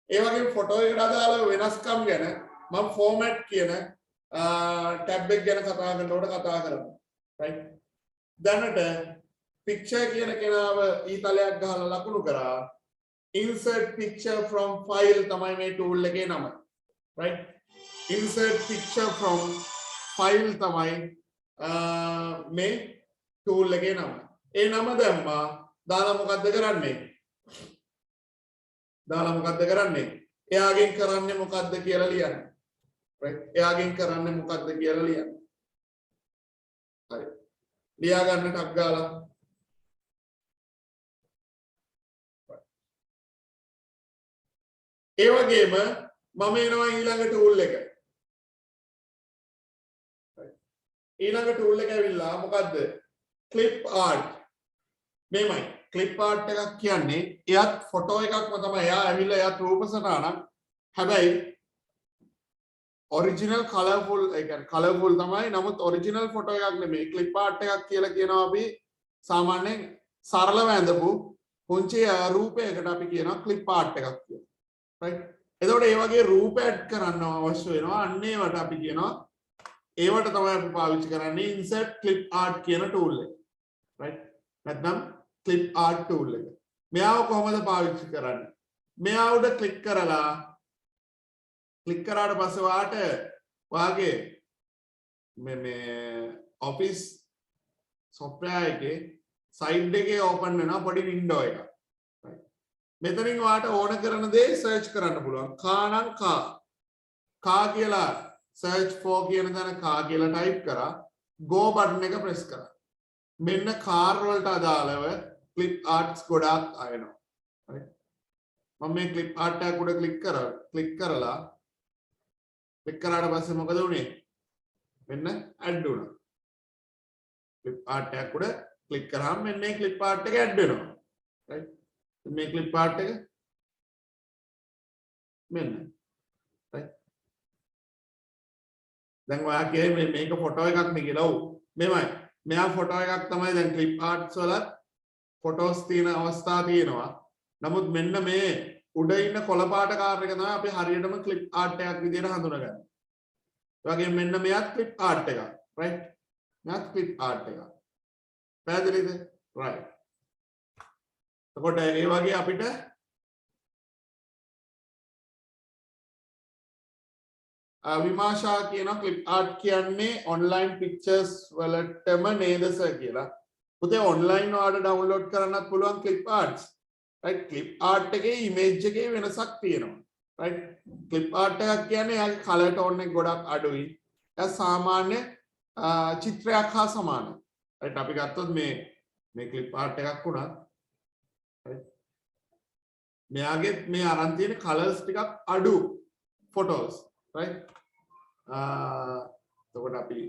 ඒ වගේම ෆොටෝ එකට අදාළ වෙනස්කම් ගැන මම format කියන ටැබ් එක ගැන කතා කරනකොට කතා කරමු. right. දැනට picture කියන කෙනාව ඊතලයක් ගහලා ලකුණු කරා insert picture from file තමයි මේ tool එකේ නම. right. insert picture from file තමයි මේ tool එකේ නම. ඒ නම දැම්මා දාලා මොකද්ද කරන්නේ? එයාගෙන් කරන්නේ මොකද්ද කියලා ලියන්න. right. එයාගෙන් කරන්නේ මොකද්ද කියලා ලියන්න. හරි. ලියා ගන්න ටක් ගාලා. ඒ වගේම මම එනවා ඊළඟ tool එක. ඊළඟ tool එක ඇවිල්ලා මොකද්ද? clip art. මේමයි clip art එකක් කියන්නේ එයත් ෆොටෝ එකක්ම තමයි. එයා ඇවිල්ලා එයත් රූප සටහනක්. හැබැයි ඔරිජිනල් කලර්ෆුල් ඒ කියන්නේ කලර්ෆුල් තමයි. නමුත් ඔරිජිනල් ෆොටෝ එකක් නෙමෙයි. clip art එකක් කියලා කියනවා අපි සාමාන්‍යයෙන් සරලව ඇඳපු පුංචි රූපයකට අපි කියනවා clip art එකක් කියලා. right. එතකොට මේ වගේ රූප ඇඩ් කරන්න අවශ්‍ය වෙනවා. අන්න ඒවට අපි කියනවා ඒවට තමයි අපි පාවිච්චි කරන්නේ insert clip art කියන tool එක. right. නැත්නම් clip art tool එක. මෙයාව කොහොමද පාවිච්චි කරන්නේ? මෙයා උඩ ක්ලික් කරලා ක්ලික් කරාට පස්සේ වාගේ මේ office software එකේ side එකේ open වෙනවා පොඩි window එකක්. right. මෙතනින් වාට ඕන කරන දේ search කරන්න පුළුවන්. කානම් කා කියලා search for කියන තැන කා කියලා type කරා go button එක press කරා. මෙන්න car වලට අදාළව clip arts ගොඩාක් ආයෙනවා. right. මම මේ clip art එක උඩ ක්ලික් කරලා ක්ලික් කරාට පස්සේ මොකද වුනේ? මෙන්න add වුණා. clip art එක උඩ ක්ලික් කරාම මෙන්න මේ clip art එක add වෙනවා. right. මේ clip art එක මෙන්න. right. දැන් ඔයා කියන්නේ මේක ෆොටෝ එකක් නේ කියලා. ඔව්. මෙමය. මෙයා ෆොටෝ එකක් තමයි. දැන් clip arts වල ෆොටෝස් තියෙන අවස්ථා තියෙනවා. නමුත් මෙන්න මේ උඩ ඉන්න කොළ පාට කාර් එක තමයි අපි හරියටම clip art එකක් විදිහට හඳුනගන්නේ. ඒ වගේම මෙන්න මෙයාත් clip art එකක්. right. මෙයාත් clip art එකක්. පැහැදිලිද? right. එතකොට ඒ වගේ අපිට විමාශා කියන clip art කියන්නේ online pictures වලටම නේද සර් කියලා. පුතේ online ඔයාලට download කරන්නත් පුළුවන් clip arts. right. clip art එකේ image එකේ වෙනසක් තියෙනවා. right. clip art එකක් කියන්නේ යාගේ color tone එක ගොඩක් අඩුයි. ඒක සාමාන්‍ය චිත්‍රයක් හා සමානයි. right. අපි ගත්තොත් මේ ක්ලිප් ආර්ට් එකක් වුණත් මෙයාගේ මේ අරන් තියෙන කලර්ස් ටිකක් අඩු ෆොටෝස් right එතකොට අපි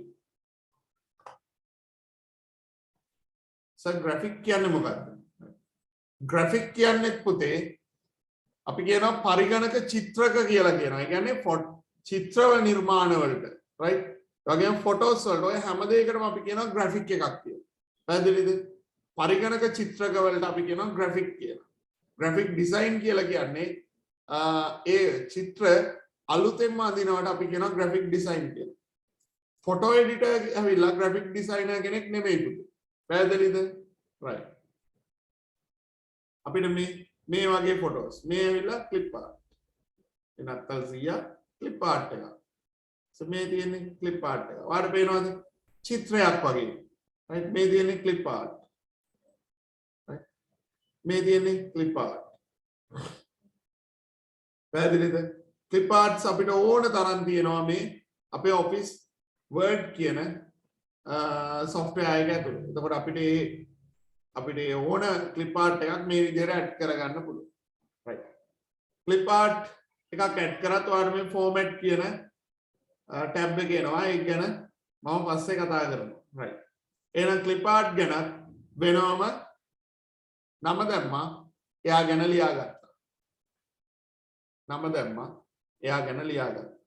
ග්‍රැෆික් කියන්නේ මොකක්ද ග්‍රැෆික් කියන්නේ පුතේ අපි කියනවා පරිගණක චිත්‍රක කියලා කියනවා. ඒ කියන්නේ චිත්‍රව නිර්මාණ වලට right වගේම ෆොටෝස් වලට ඔය හැම දෙයකටම අපි කියනවා ග්‍රැෆික් එකක් කියලා. පැහැදිලිද? පරිගණක චිත්‍රක වලට අපි කියනවා ග්‍රැෆික් කියලා. ග්‍රැෆික් ඩිසයින් කියලා කියන්නේ ඒ චිත්‍ර අලුතෙන්ම අඳිනවට අපි කියනවා ග්‍රැෆික් ඩිසයින් කියලා. ෆොටෝ එඩිටර් ඇවිල්ලා ග්‍රැෆික් ඩිසයිනර් කෙනෙක් නෙමෙයි පුතේ. පැහැදිලිද? right. අපිට මේ වගේ ෆොටෝස් මේ ඇවිල්ලා ක්ලිප් ආර්ට්. එනත්තල් 100 ක්ලිප් ආර්ට් එක. මේ තියෙන්නේ ක්ලිප් ආර්ට් එක. ඔයාලට පේනවද? චිත්‍රයක් වගේ. right මේ තියෙන්නේ ක්ලිප් ආර්ට්. right මේ තියෙන්නේ ක්ලිප් ආර්ට්. පැහැදිලිද? ක්ලිප් ආර්ට්ස් අපිට ඕන තරම් තියෙනවා මේ අපේ ඔෆිස් වර්ඩ් කියන software එක ඇතුළේ. එතකොට අපිට ඕන ක්ලිප් ආර්ට් එකක් මේ විදිහට ඇඩ් කරගන්න පුළුවන්. right ක්ලිප් ආර්ට් එකක් ඇඩ් කරත් ඔයාලට මේ format කියන ටැබ් එක එනවා. ඒක ගැන මම පස්සේ කතා කරනවා. right එහෙනම් ක්ලිප් ආර්ට් ගැන වෙනවම නම දැම්මා එයා ගැන ලියාගත්තා. නම දැම්මා එයා ගැන ලියාගත්තා.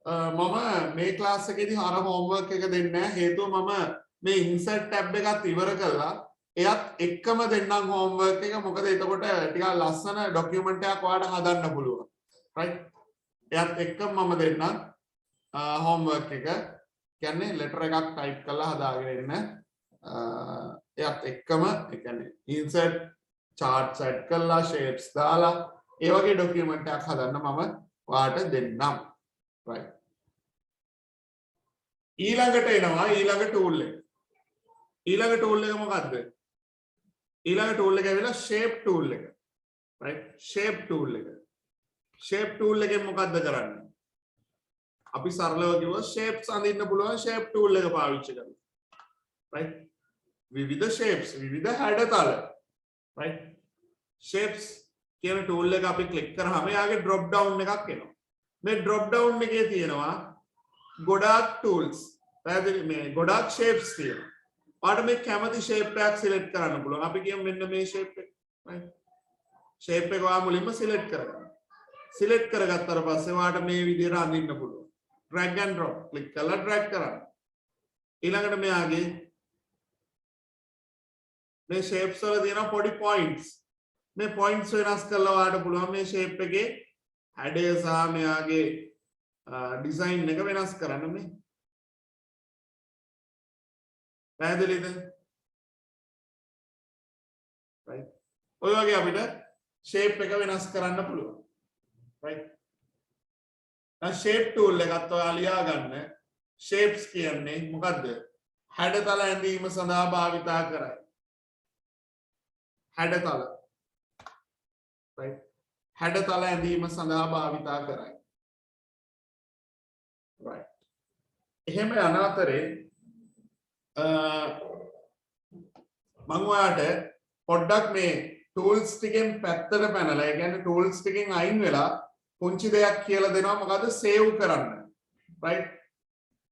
මම මේ ක්ලාස් එකේදී අර හෝම්වර්ක් එක දෙන්නේ නැහැ. හේතුව මම මේ ඉන්සර්ට් ටැබ් එකත් ඉවර කළා. එයත් එක්කම දෙන්නම් හෝම්වර්ක් එක. මොකද එතකොට ටිකක් ලස්සන ડોකියුමන්ට් එකක් ඔයාලට හදන්න පුළුවන්. right එයත් එක්කම මම දෙන්නම් හෝම්වර්ක් එක. කියන්නේ ලෙටර් එකක් ටයිප් කරලා හදාගෙන එන්න. එයත් එක්කම ඒ කියන්නේ ඉන්සර්ට් charts add කරලා shapes දාලා ඒ වගේ ડોකියුමන්ට් එකක් හදන්න මම ඔයාලට දෙන්නම්. right ඊළඟට එනවා ඊළඟ ටූල් එක. ඊළඟ ටූල් එක මොකද්ද? ඊළඟ ටූල් එක ඇවිල්ලා shape tool එක. right shape tool එක. shape tool එකෙන් මොකද්ද කරන්නේ? අපි සරලව කිව්වොත් shapes අඳින්න පුළුවන් shape tool එක පාවිච්චි කරලා. right විවිධ shapes විවිධ හැඩතල. right shapes කියන tool එක අපි ක්ලික් කරාම එයාගේ drop down එකක් එනවා. මේ drop down එකේ තියෙනවා ගොඩාක් tools. පැහැදිලි මේ ගොඩාක් shapes තියෙනවා. ඔයාලට මේ කැමති shape එකක් select කරන්න පුළුවන්. අපි කියමු මෙන්න මේ shape එක. right shape එක ඔයා මුලින්ම select කරගන්න. select කරගත්තාට පස්සේ ඔයාලට මේ විදිහට අඳින්න පුළුවන්. drag and drop click කරලා drag කරන්න. ඊළඟට මෙයාගේ මේ shapes වල තියෙන පොඩි points. මේ points වෙනස් කරලා ඔයාලට පුළුවන් මේ shape එකේ හැඩය සහ මෙයාගේ ඩිසයින් එක වෙනස් කරන්න මේ. පැහැදිලිද? right ඔය වගේ අපිට shape එක වෙනස් කරන්න පුළුවන්. right දැන් shape tool එකත් ඔයා ලියා ගන්න. shapes කියන්නේ මොකද්ද? හැඩතල ඇඳීම සඳහා භාවිතා කරයි. හැඩතල right හැඩතල ඇඳීම සඳහා භාවිතා කරයි. right එහෙම යන අතරේ මම ඔයාලට පොඩ්ඩක් මේ tools ටිකෙන් පැත්තට පැනලා ඒ කියන්නේ tools ටිකෙන් අයින් වෙලා පුංචි දෙයක් කියලා දෙනවා. මොකද save කරන්න. right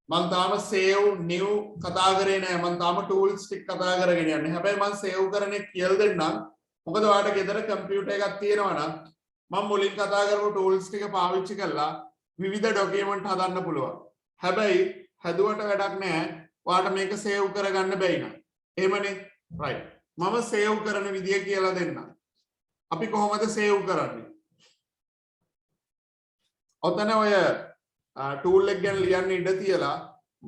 මම තාම save new කතා කරේ නෑ. මම තාම tools ටික කතා කරගෙන යන්නේ. හැබැයි මම save කරන්නේ කියලා දෙන්නම්. මොකද ඔයාලට ගෙදර කම්පියුටර් එකක් තියෙනවා නම් මම මුලින් කතා කරපු tools ටික පාවිච්චි කරලා විවිධ ડોකියුමන්ට් හදන්න පුළුවන්. හැබැයි හදුවට වැඩක් නෑ. ඔයාලට මේක save කරගන්න බැයි නම්. එහෙමනේ. right මම save කරන විදිය කියලා දෙන්නම්. අපි කොහොමද save කරන්නේ? ඔතන ඔය tool එක ගැන ලියන්න ඉඩ තියලා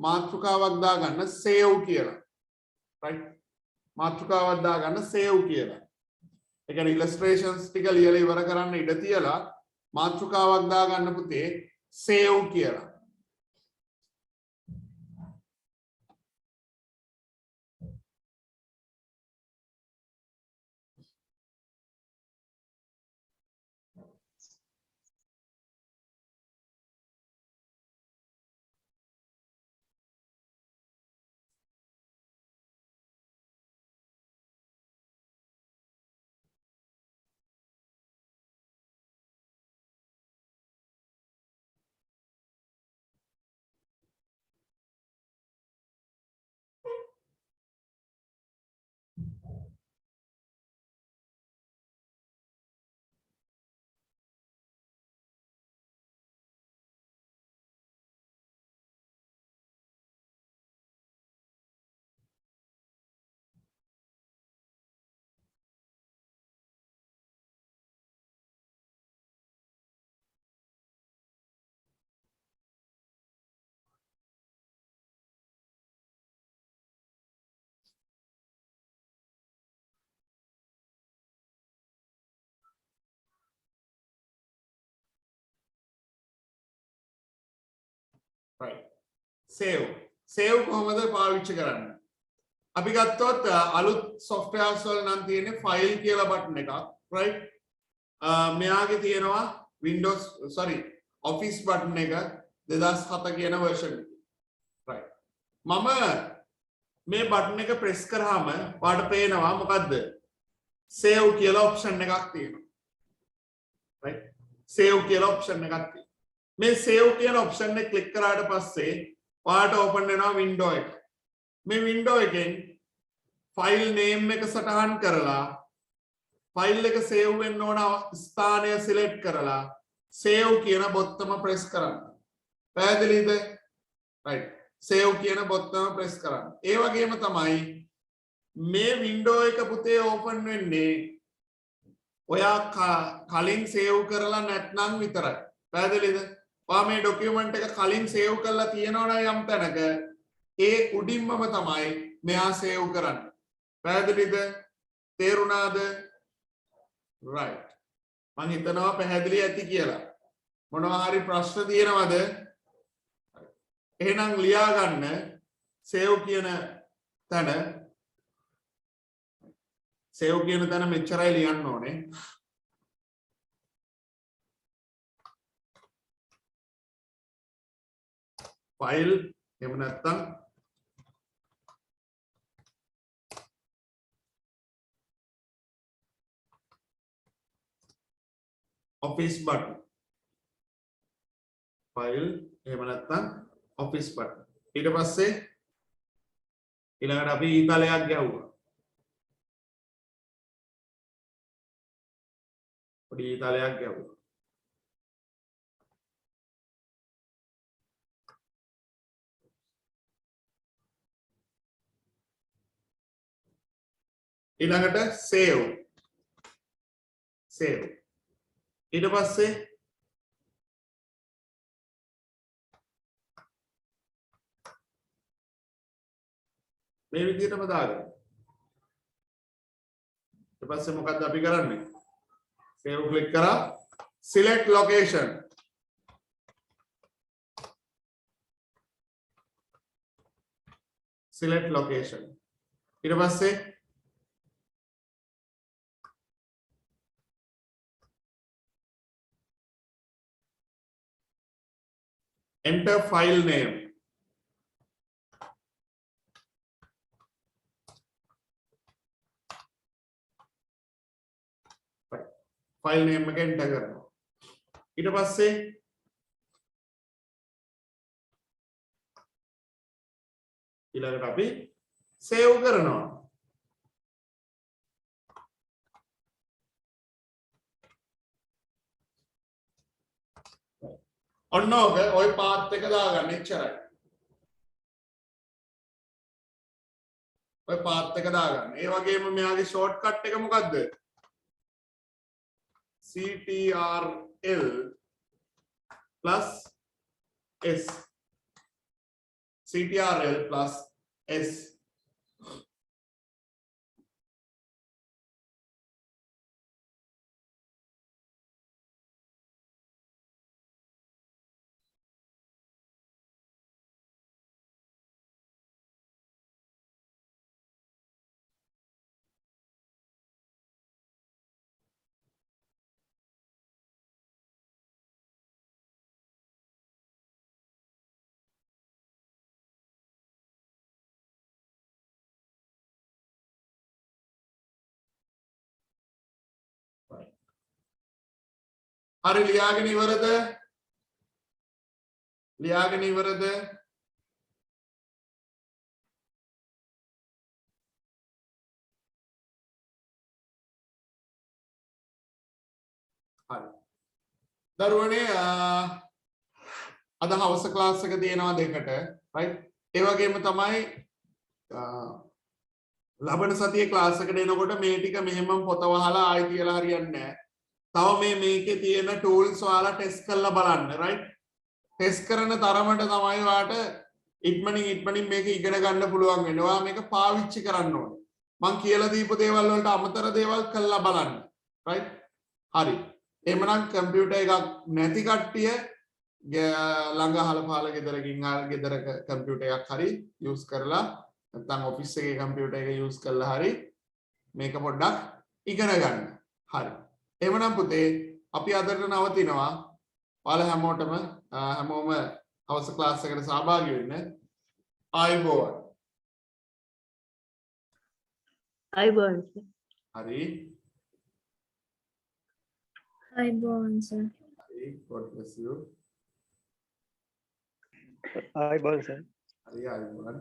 මාතෘකාවක් දාගන්න save කියලා. right මාතෘකාවක් දාගන්න save කියලා. ඒ කියන්නේ illustrations ටික ලියලා ඉවර කරන්න ඉඩ තියලා මාතෘකාවක් දාගන්න පුතේ save කියලා. right save කොහොමද පාවිච්චි කරන්නේ අපි ගත්තොත් අලුත් softwares වල නම් තියෙන්නේ file කියලා බටන් එකක් right මෙයාගේ තියෙනවා Windows Office බටන් එක 2007 කියන version right මම මේ බටන් එක press කරාම ඔයාලට පේනවා මොකද්ද save කියලා option එකක් තියෙනවා right save කියලා option එකක් තියෙනවා මේ save කියන option එක click කරාට පස්සේ ඔයාලට open වෙනවා window එක මේ window එකෙන් file name එක සටහන් කරලා file එක save වෙන්න ඕන ස්ථානය select කරලා save කියන බොත්තම press කරන්න. පැහැදිලිද? right. save කියන බොත්තම press කරන්න. ඒ වගේම තමයි මේ window එක පුතේ open වෙන්නේ ඔයා කලින් save කරලා නැත්නම් විතරයි. පැහැදිලිද? ඔයා මේ document එක කලින් save කරලා තියෙනවා නම් යම් තැනක ඒ උඩින්මම තමයි මෙයා save කරන්නේ. පැහැදිලිද? තේරුණාද? right. මම හිතනවා පැහැදිලි ඇති කියලා. මොනවා හරි ප්‍රශ්න තියෙනවද? එහෙනම් ලියා ගන්න save කියන තැන save කියන තැන මෙච්චරයි ලියන්න ඕනේ. file එහෙම නැත්නම් office button file එහෙම නැත්නම් office button ඊට පස්සේ ඊළඟට අපි ඊතලයක් ගැහුවා පොඩි ඊතලයක් ගැහුවා ඊළඟට save ඊට පස්සේ මේ විදිහටම දාගන්න. ඊට පස්සේ මොකද්ද අපි කරන්නේ? save click කරා select location. select location. ඊට පස්සේ enter file name. file name එක enter කරනවා. ඊට පස්සේ ඊළඟට අපි save කරනවා. ඔන්න ඔය පාත් එක දාගන්න එච්චරයි. ඔය පාත් එක දාගන්න. ඒ වගේම මෙයාගේ shortcut එක මොකද්ද? CTRL + S. CTRL + S. හරි ලියාගෙන ඉවරද? ලියාගෙන ඉවරද? හරි. දරුවනේ අද හවස ක්ලාස් එක තියෙනවා දෙකට right ඒ වගේම තමයි ලබන සතියේ ක්ලාස් එකට එනකොට මේ ටික මෙහෙමම පොත වහලා ආයි කියලා හරියන්නේ නැහැ. තව මේකේ තියෙන ටූල්ස් ඔයාලා ටෙස්ට් කරලා බලන්න right ටෙස්ට් කරන තරමට තමයි ඔයාලට ඉක්මනින් මේක ඉගෙන ගන්න පුළුවන් වෙන්නේ. ඔයා මේක පාවිච්චි කරන්න ඕනේ. මම කියලා දීපු දේවල් වලට අමතර දේවල් කරලා බලන්න right හරි. එහෙමනම් කම්පියුටර් එකක් නැති කට්ටිය ළඟ අහල පහල ගෙදරකින් ගෙදරක කම්පියුටර් එකක් හරි යූස් කරලා නැත්නම් ඔෆිස් එකේ කම්පියුටර් එක යූස් කරලා හරි මේක පොඩ්ඩක් ඉගෙන ගන්න. හරි. එහෙමනම් පුතේ අපි අදට නවතිනවා. ඔයාලා හැමෝම හවස ක්ලාස් එකට සහභාගී වෙන්න. ආයුබෝවන්.
අයිබෝන් සර්.
හරි.
අයිබෝන් සර්.
හරි. God bless you.
ආයිබෝන් සර්.
හරි ආයුබෝවන්.